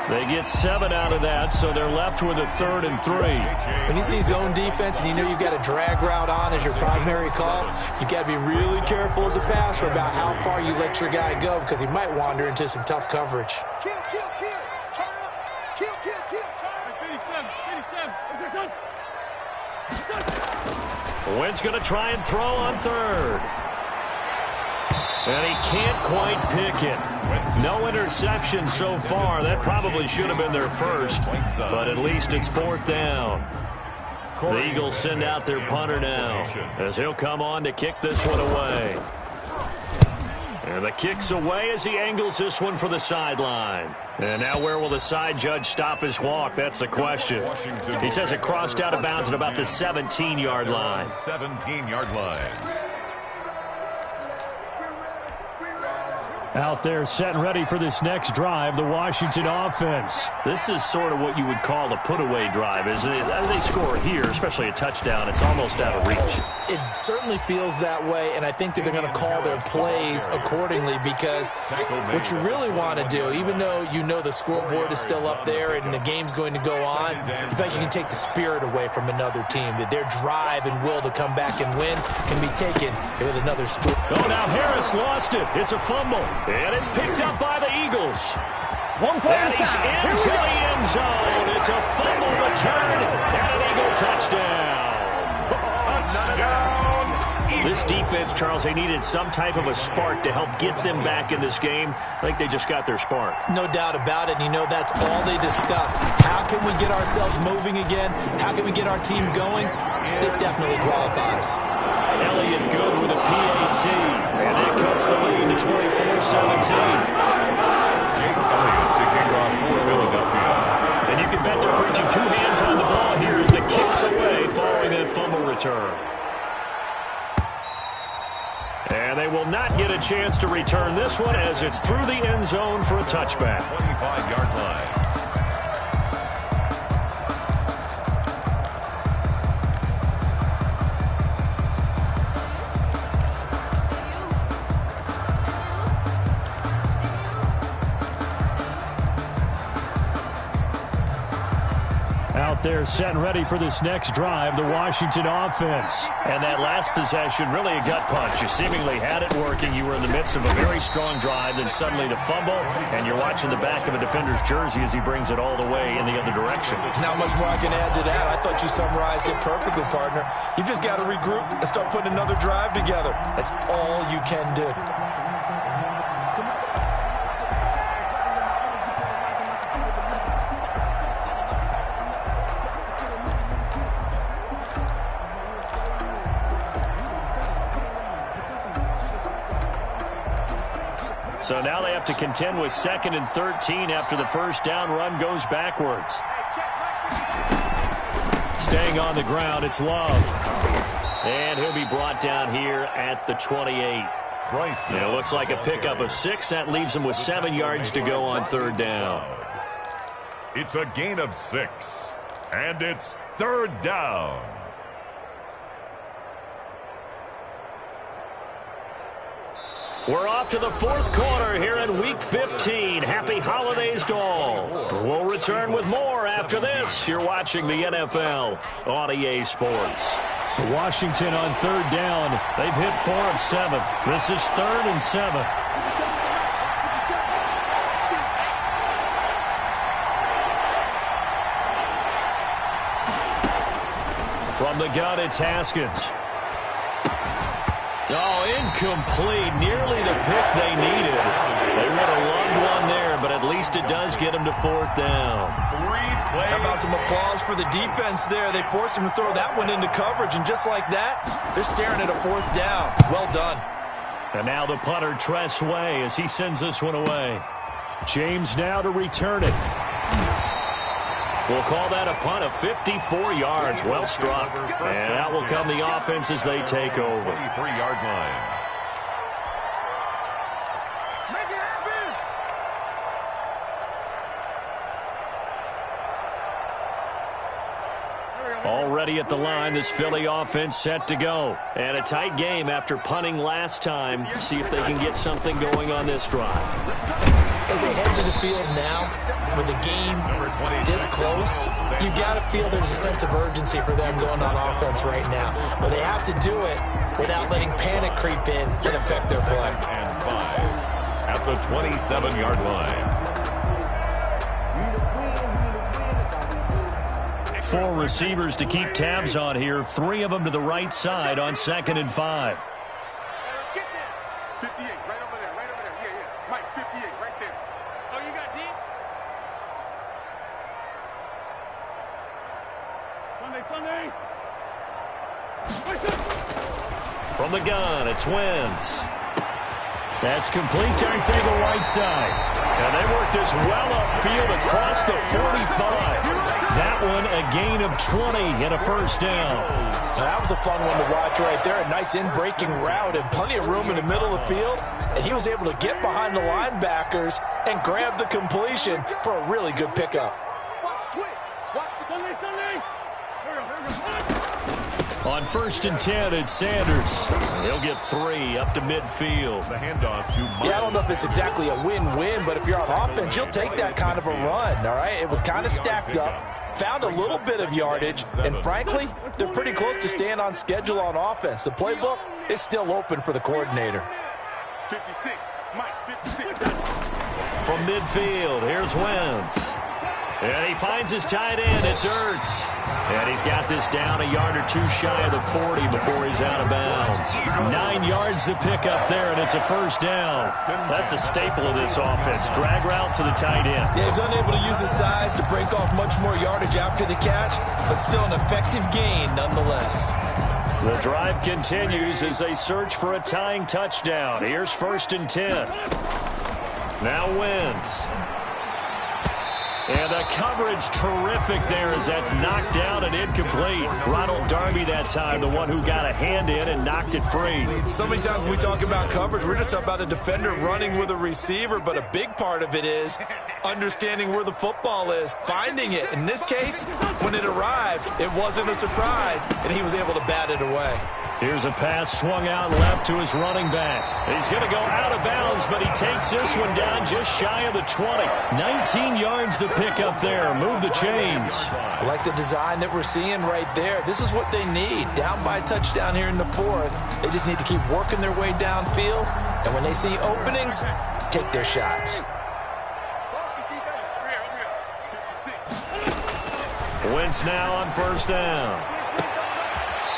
They get 7 out of that, so they're left with a 3rd and 3. When you see zone defense and you know you've got a drag route on as your primary call, you've got to be really careful as a passer about how far you let your guy go because he might wander into some tough coverage. Kill, kill, kill. Turn up. Kill, kill, kill. Turn up. Wentz going to try and throw on 3rd. And he can't quite pick it. No interception so far. That probably should have been their first, but at least it's 4th down. The Eagles send out their punter now as he'll come on to kick this one away. And the kick's away as he angles this one for the sideline. And now where will the side judge stop his walk? That's the question. He says it crossed out of bounds at about the 17-yard line. 17-yard line. Out there set and ready for this next drive, the Washington offense. This is sort of what you would call a put-away drive, isn't it? They score here, especially a touchdown. It's almost out of reach. It certainly feels that way, and I think that they're going to call their plays accordingly because what you really want to do, even though you know the scoreboard is still up there and the game's going to go on, you feel like you can take the spirit away from another team, that their drive and will to come back and win can be taken with another score. Oh, now Harris lost it. It's a fumble. And it's picked up by the Eagles. One play at a He's time. into the end zone. It's a fumble return and an Eagle touchdown. Touchdown. This defense, Charles, they needed some type of a spark to help get them back in this game. I think they just got their spark. No doubt about it, and you know that's all they discussed. How can we get ourselves moving again? How can we get our team going? This definitely qualifies. Elliott good with a PAT, and that cuts the lead to 24-17. Jake Elliott to kick off for Philadelphia. And you can bet they're preaching 2 hands on the ball here as the kick's away following that fumble return. And they will not get a chance to return this one as it's through the end zone for a touchback. 25-yard line. Out there set and ready for this next drive, the Washington offense. And that last possession, really a gut punch. You seemingly had it working. You were in the midst of a very strong drive, then suddenly the fumble, and you're watching the back of a defender's jersey as he brings it all the way in the other direction. There's not much more I can add to that. I thought you summarized it perfectly, partner. You've just got to regroup and start putting another drive together. That's all you can do. So now they have to contend with 2nd and 13 after the first down run goes backwards. Staying on the ground, it's Love. And he'll be brought down here at the 28. It looks like a pickup of 6. That leaves him with 7 yards to go on 3rd down. It's a gain of 6. And it's 3rd down. We're off to the 4th quarter here in Week 15. Happy holidays to all. We'll return with more after this. You're watching the NFL on EA Sports. Washington on 3rd down. They've hit 4 of 7. This is 3rd and 7. From the gun, it's Haskins. Oh, incomplete. Nearly the pick they needed. They would have loved one there, but at least least it does get him to 4th down. How about some applause for the defense there? They forced him to throw that one into coverage, and just like that, they're staring at a 4th down. Well done. And now the punter, Tress Way, as he sends this one away. James now to return it. We'll call that a punt of 54 yards. Well struck. And that will come the offense as they take over. 23-yard line. Already at the line, this Philly offense set to go. And a tight game after punting last time. See if they can get something going on this drive. As they head to the field now, with the game this close, you got to feel there's a sense of urgency for them going on offense right now. But they have to do it without letting panic creep in and affect their play. And 5 at the 27-yard line. 4 receivers to keep tabs on here. 3 of them to the right side on 2nd and 5. Let's get there. 58, right over there, right over there. Yeah, yeah. Mike, 58, right there. Oh, you got deep? Sunday. From the gun, it's Wentz. That's complete to the right side. And they work this well upfield across the 45. That one a gain of 20 and a 1st down. Now, that was a fun one to watch right there. A nice in-breaking route and plenty of room in the middle of the field. And he was able to get behind the linebackers and grab the completion for a really good pickup. Watch twitch. Watch the Sunday. On 1st and 10, it's Sanders. He'll get 3 up to midfield. The handoff to Miles. Yeah, I don't know if it's exactly a win-win, but if you're on offense, you'll take that kind of a run, all right? It was kind of stacked up, found a little bit of yardage, and frankly, they're pretty close to staying on schedule on offense. The playbook is still open for the coordinator. 56, Mike, 56. From midfield, here's Wentz. And he finds his tight end. It's Ertz. And he's got this down a yard or 2 shy of the 40 before he's out of bounds. 9 yards to pick up there, and it's a 1st down. That's a staple of this offense. Drag route to the tight end. Yeah, he's unable to use his size to break off much more yardage after the catch, but still an effective gain nonetheless. The drive continues as they search for a tying touchdown. Here's 1st and 10. Now Wentz. And the coverage terrific there as that's knocked down and incomplete. Ronald Darby that time, the one who got a hand in and knocked it free. So many times when we talk about coverage, we're just about a defender running with a receiver, but a big part of it is understanding where the football is, finding it. In this case, when it arrived, it wasn't a surprise, and he was able to bat it away. Here's a pass swung out left to his running back. He's going to go out of bounds, but he takes this one down just shy of the 20. 19 yards to pick up there. Move the chains. I like the design that we're seeing right there. This is what they need. Down by a touchdown here in the 4th. They just need to keep working their way downfield. And when they see openings, take their shots. Wentz now on 1st down.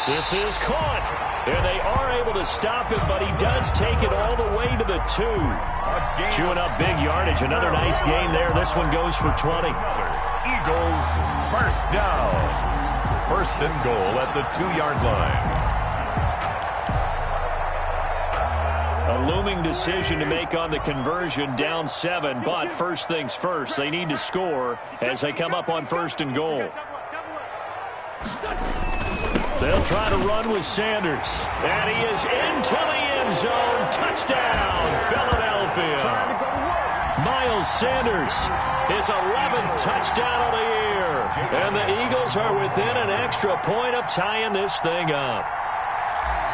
This is caught, and they are able to stop him, but he does take it all the way to the 2. Chewing up big yardage. Another nice gain there. This one goes for 20. Eagles 1st down. 1st and goal at the 2-yard line. A looming decision to make on the conversion, down 7, but first things first, they need to score as they come up on 1st and goal. They'll try to run with Sanders. And he is into the end zone. Touchdown, Philadelphia. Miles Sanders, his 11th touchdown of the year. And the Eagles are within an extra point of tying this thing up.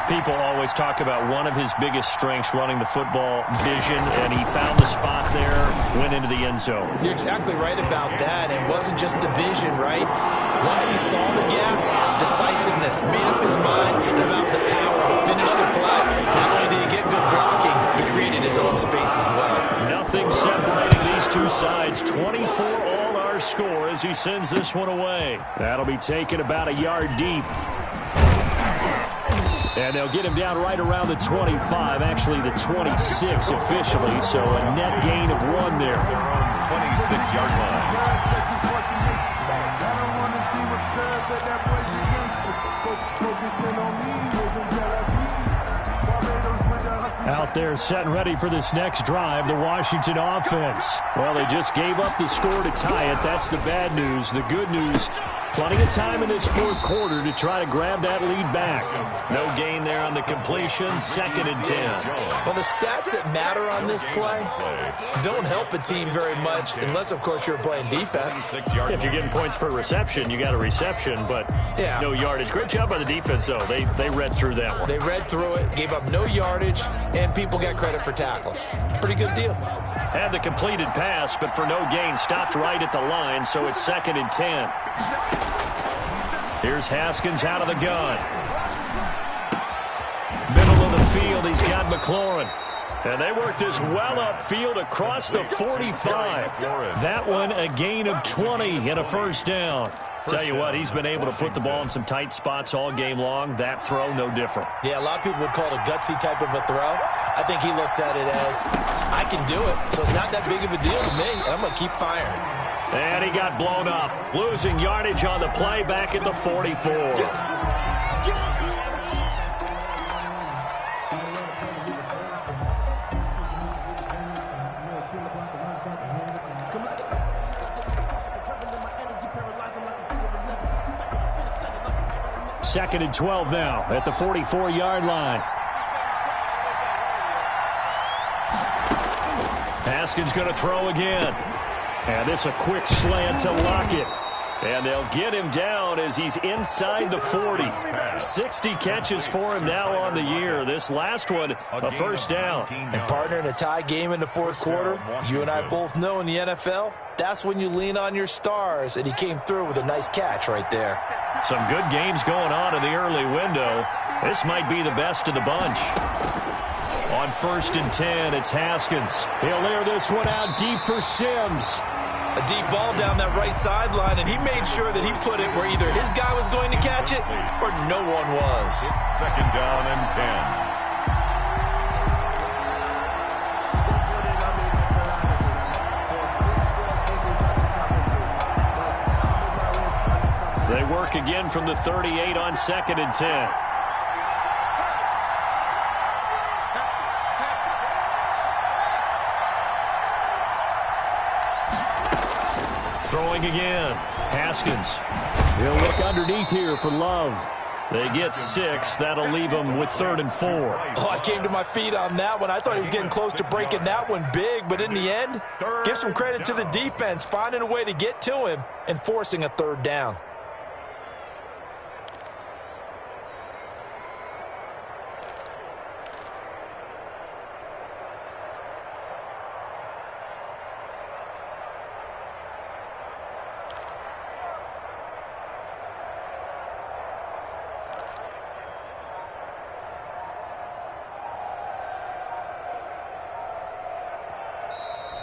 People always talk about one of his biggest strengths, running the football, vision, and he found the spot there, went into the end zone. You're exactly right about that. It wasn't just the vision, right? Once he saw the gap, decisiveness, made up his mind, and about the power to finish the play. Not only did he get good blocking, he created his own space as well. Nothing separating these two sides. 24 all our score as he sends this one away. That'll be taken about a yard deep. And they'll get him down right around the 25, actually the 26 officially, so a net gain of 1 there. 6-yard line. Out there set and ready for this next drive, the Washington offense. Well, they just gave up the score to tie it. That's the bad news. The good news, plenty of time in this fourth quarter to try to grab that lead back. No gain there on the completion, 2nd and 10. Well, the stats that matter on this play don't help a team very much unless, of course, you're playing defense. If you're getting points per reception, you got a reception, but no yardage. Great job by the defense, though. They read through that one. They read through it, gave up no yardage, and people got credit for tackles. Pretty good deal. Had the completed pass, but for no gain, stopped right at the line, so it's 2nd and 10. Here's Haskins out of the gun. Middle of the field, he's got McLaurin. And they work this well upfield across the 45. That one a gain of 20 and a first down. Tell you what, he's been able to put the ball in some tight spots all game long. That throw, no different. Yeah, a lot of people would call it a gutsy type of a throw. I think he looks at it as, I can do it, so it's not that big of a deal to me, and I'm going to keep firing. And he got blown up, losing yardage on the play back at the 44. Second and 12 now at the 44-yard line. Haskins going to throw again. And this a quick slant to Lockett. And they'll get him down as he's inside the 40. 60 catches for him now on the year. This last one, a first down. And partner, in a tie game in the fourth quarter, you and I both know in the NFL, that's when you lean on your stars. And he came through with a nice catch right there. Some good games going on in the early window. This might be the best of the bunch. On 1st and 10, it's Haskins. He'll air this one out deep for Sims. A deep ball down that right sideline, and he made sure that he put it where either his guy was going to catch it or no one was. It's 2nd down and 10. They work again from the 38 on 2nd and 10. Throwing again. Haskins. He'll look underneath here for Love. They get 6. That'll leave them with 3rd and 4. Oh, I came to my feet on that one. I thought he was getting close to breaking that one big, but in the end, give some credit to the defense, finding a way to get to him and forcing a 3rd down.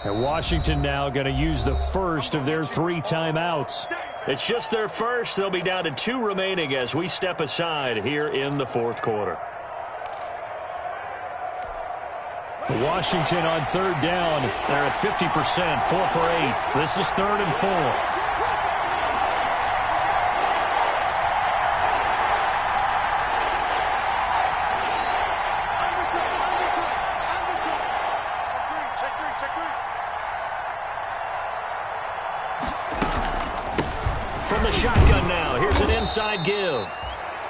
And Washington now going to use the first of their 3 timeouts. It's just their first. They'll be down to 2 remaining as we step aside here in the fourth quarter. Washington on 3rd down. They're at 50%, 4 for 8. This is 3rd and 4. From the shotgun now, here's an inside give.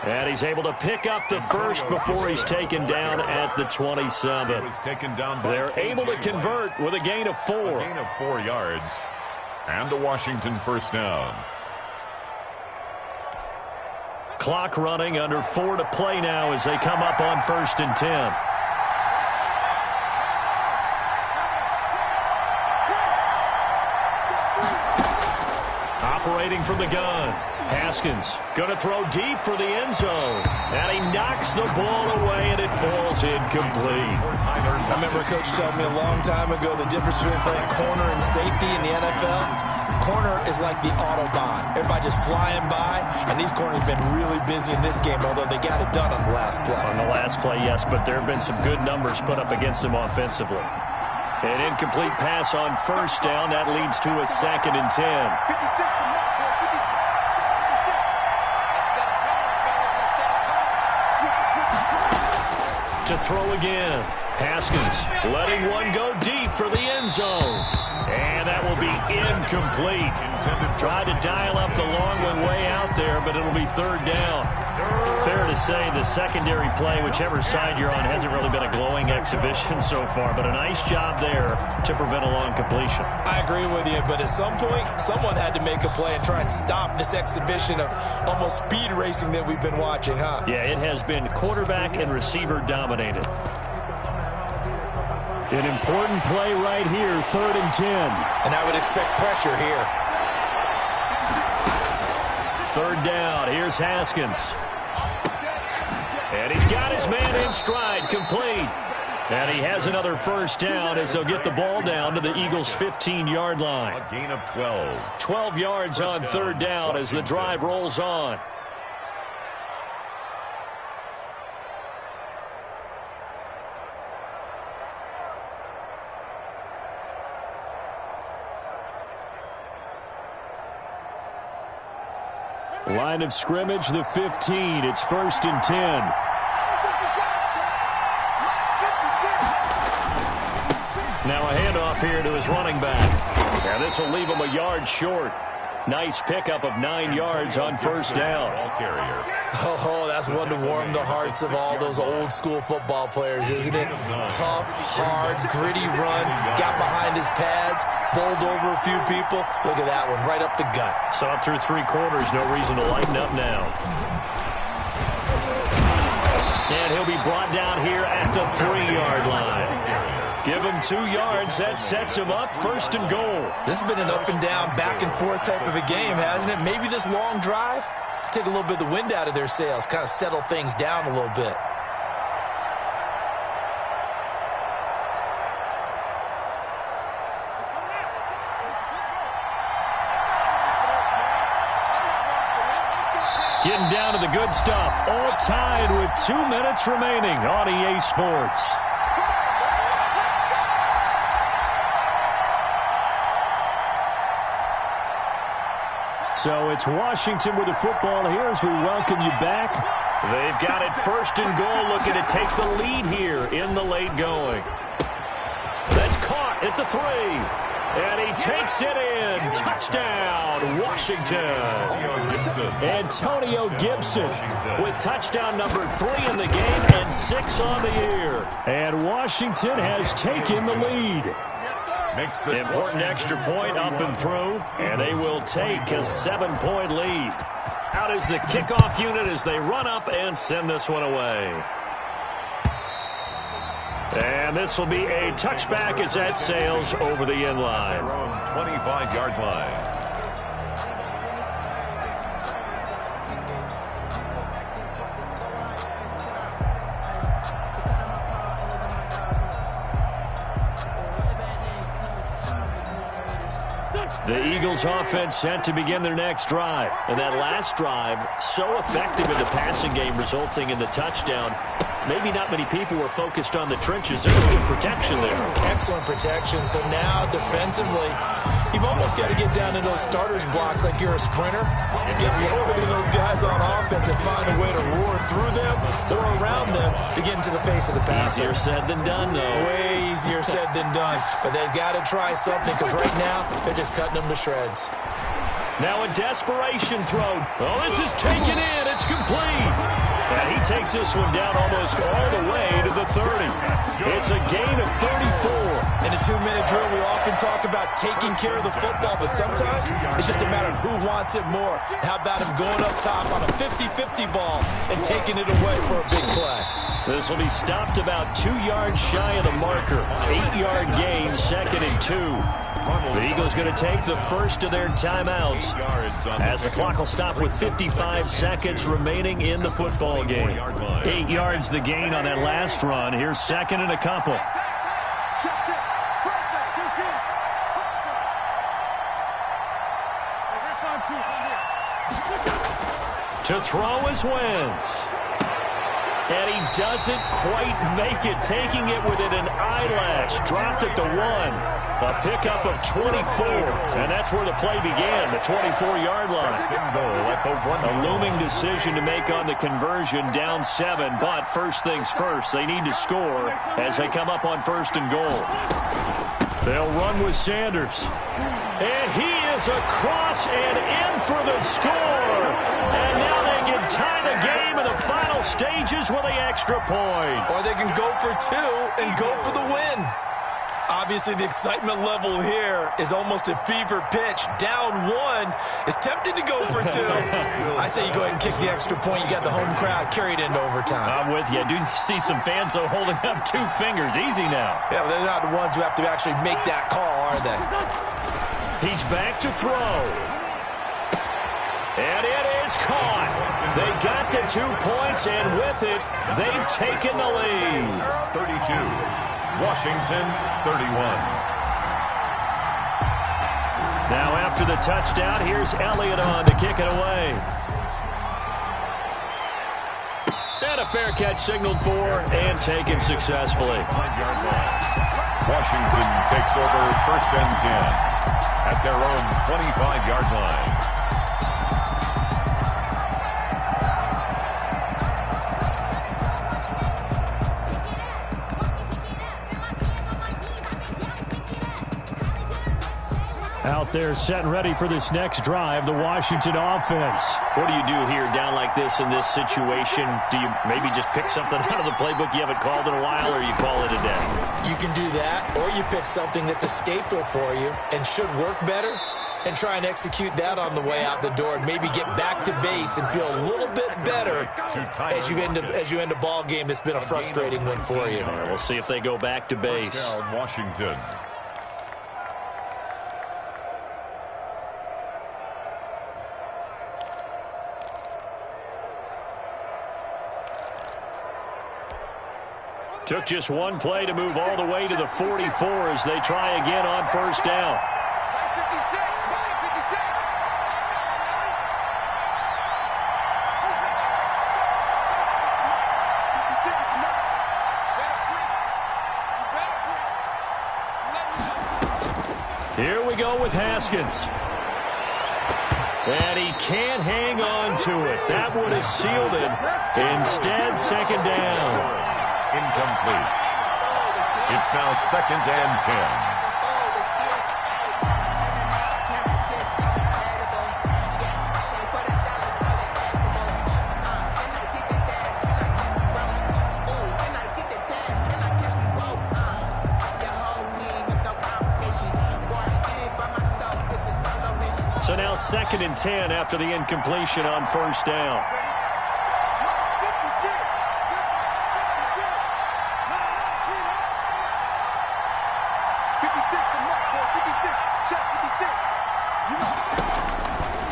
And he's able to pick up the first before he's taken down at the 27. They're able to convert with a gain of 4. A gain of 4 yards. And a Washington first down. Clock running, under 4 to play now as they come up on 1st and 10. Operating from the gun. Haskins going to throw deep for the end zone. And he knocks the ball away, and it falls incomplete. I remember Coach told me a long time ago the difference between playing corner and safety in the NFL. Corner is like the Autobahn. Everybody just flying by, and these corners have been really busy in this game, although they got it done on the last play. On the last play, yes, but there have been some good numbers put up against them offensively. An incomplete pass on first down. That leads to a 2nd and 10. To throw again. Haskins letting one go deep for the end zone. And that will be incomplete. Tried to dial up the long one way out there, but it'll be 3rd down. Fair to say the secondary play, whichever side you're on, hasn't really been a glowing exhibition so far, but a nice job there to prevent a long completion. I agree with you, but at some point, someone had to make a play and try and stop this exhibition of almost speed racing that we've been watching, huh? Yeah, it has been quarterback and receiver dominated. An important play right here, 3rd and 10. And I would expect pressure here. 3rd down, here's Haskins. And he's got his man in stride, complete. And he has another 1st down as they'll get the ball down to the Eagles' 15-yard line. A gain of 12. 12 yards on 3rd down as the drive rolls on. Line of scrimmage, the 15. It's 1st and 10. Now a handoff here to his running back. And this will leave him a yard short. Nice pickup of 9 yards on 1st down. Oh, that's one to warm the hearts of all those old school football players, isn't it? Tough, hard, gritty run. Got behind his pads, bowled over a few people. Look at that one, right up the gut. Saw it through 3 quarters. No reason to lighten up now. And he'll be brought down here at the 3-yard line. Give him 2 yards. That sets him up 1st and goal. This has been an up and down, back and forth type of a game, hasn't it? Maybe this long drive, take a little bit of the wind out of their sails, kind of settle things down a little bit. Getting down to the good stuff. All tied with 2 minutes remaining on EA Sports. So it's Washington with the football here as we welcome you back. They've got it 1st and goal, looking to take the lead here in the late going. That's caught at the 3. And he takes it in. Touchdown, Washington. Antonio Gibson with touchdown number 3 in the game and 6 on the year. And Washington has taken the lead. Important extra point up and through, and they will take a 7-point lead. Out is the kickoff unit as they run up and send this one away. And this will be a touchback as that sails over the end line. 25-yard line. The Eagles offense set to begin their next drive. And that last drive, so effective in the passing game, resulting in the touchdown. Maybe not many people were focused on the trenches. There was good protection there. Excellent protection. So now defensively, you've almost got to get down to those starters blocks like you're a sprinter. Get lower than those guys on offense and find a way to roar through them or around them to get into the face of the passer. Easier said than done, though. Way easier said than done. But they've got to try something because right now they're just cutting them to shreds. Now a desperation throw. Oh, this is taken in. It's complete. And he takes this one down almost all the way to the 30. It's a gain of 34. In a 2-minute drill, we often talk about taking care of the football, but sometimes it's just a matter of who wants it more. How about him going up top on a 50-50 ball and taking it away for a big play? This will be stopped about 2 yards shy of the marker. 8-yard gain, 2nd and 2. The Eagles going to take the first of their timeouts as the clock will stop with 55 seconds remaining in the football game. 8 yards the gain on that last run. Here's 2nd and a couple. To throw is Wentz. And he doesn't quite make it, taking it within an eyelash. Dropped it to 1. A pickup of 24. And that's where the play began, the 24-yard line. A looming decision to make on the conversion, down 7. But first things first, they need to score as they come up on 1st and goal. They'll run with Sanders. And he is across and in for the score. And now they can tie the game in the final stages with the extra point. Or they can go for 2 and go for the win. Obviously, the excitement level here is almost a fever pitch. Down 1 is tempted to go for 2. I say you go ahead and kick the extra point. You got the home crowd carried into overtime. I'm with you. I do see some fans, though, holding up 2 fingers. Easy now. Yeah, but they're not the ones who have to actually make that call, are they? He's back to throw. And it is caught. They got the 2 points, and with it, they've taken the lead. 32. Washington 31. Now after the touchdown, here's Elliott on to kick it away. And a fair catch signaled for and taken successfully. 5-yard line. Washington takes over 1st and 10 at their own 25-yard line. Out there set and ready for this next drive, the Washington offense. What do you do here down like this in this situation? Do you maybe just pick something out of the playbook you haven't called in a while, or you call it a day? You can do that, or you pick something that's a staple for you and should work better and try and execute that on the way out the door and maybe get back to base and feel a little bit better as you end a ball game that's been a frustrating one for you. All right, we'll see if they go back to base. Washington. Took just 1 play to move all the way to the 44 as they try again on 1st down. Here we go with Haskins. And he can't hang on to it. That would have sealed it. Instead, 2nd down. Incomplete. It's now 2nd and 10. So now 2nd and 10 after the incompletion on 1st down.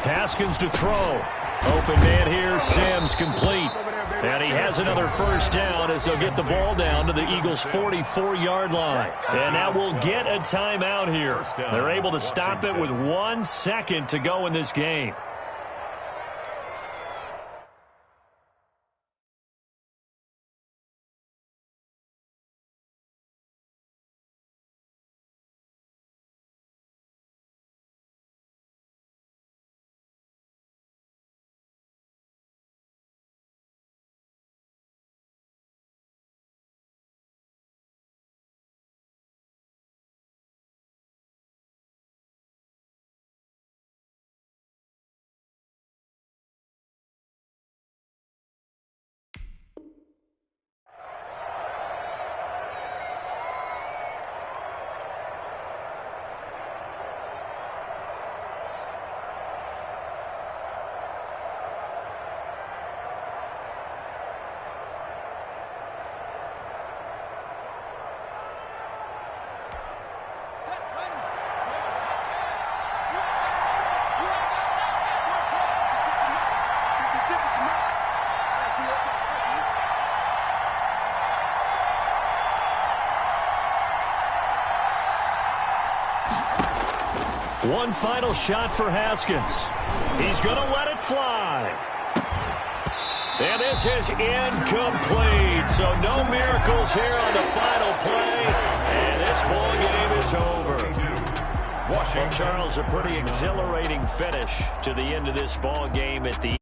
Haskins to throw. Open man here. Sims complete. And he has another 1st down as they'll get the ball down to the Eagles' 44-yard line. And now we'll get a timeout here. They're able to stop it with 1 second to go in this game. One final shot for Haskins. He's going to let it fly. And this is incomplete. So no miracles here on the final play. And this ball game is over. Well, Charles, a pretty exhilarating finish to the end of this ball game at the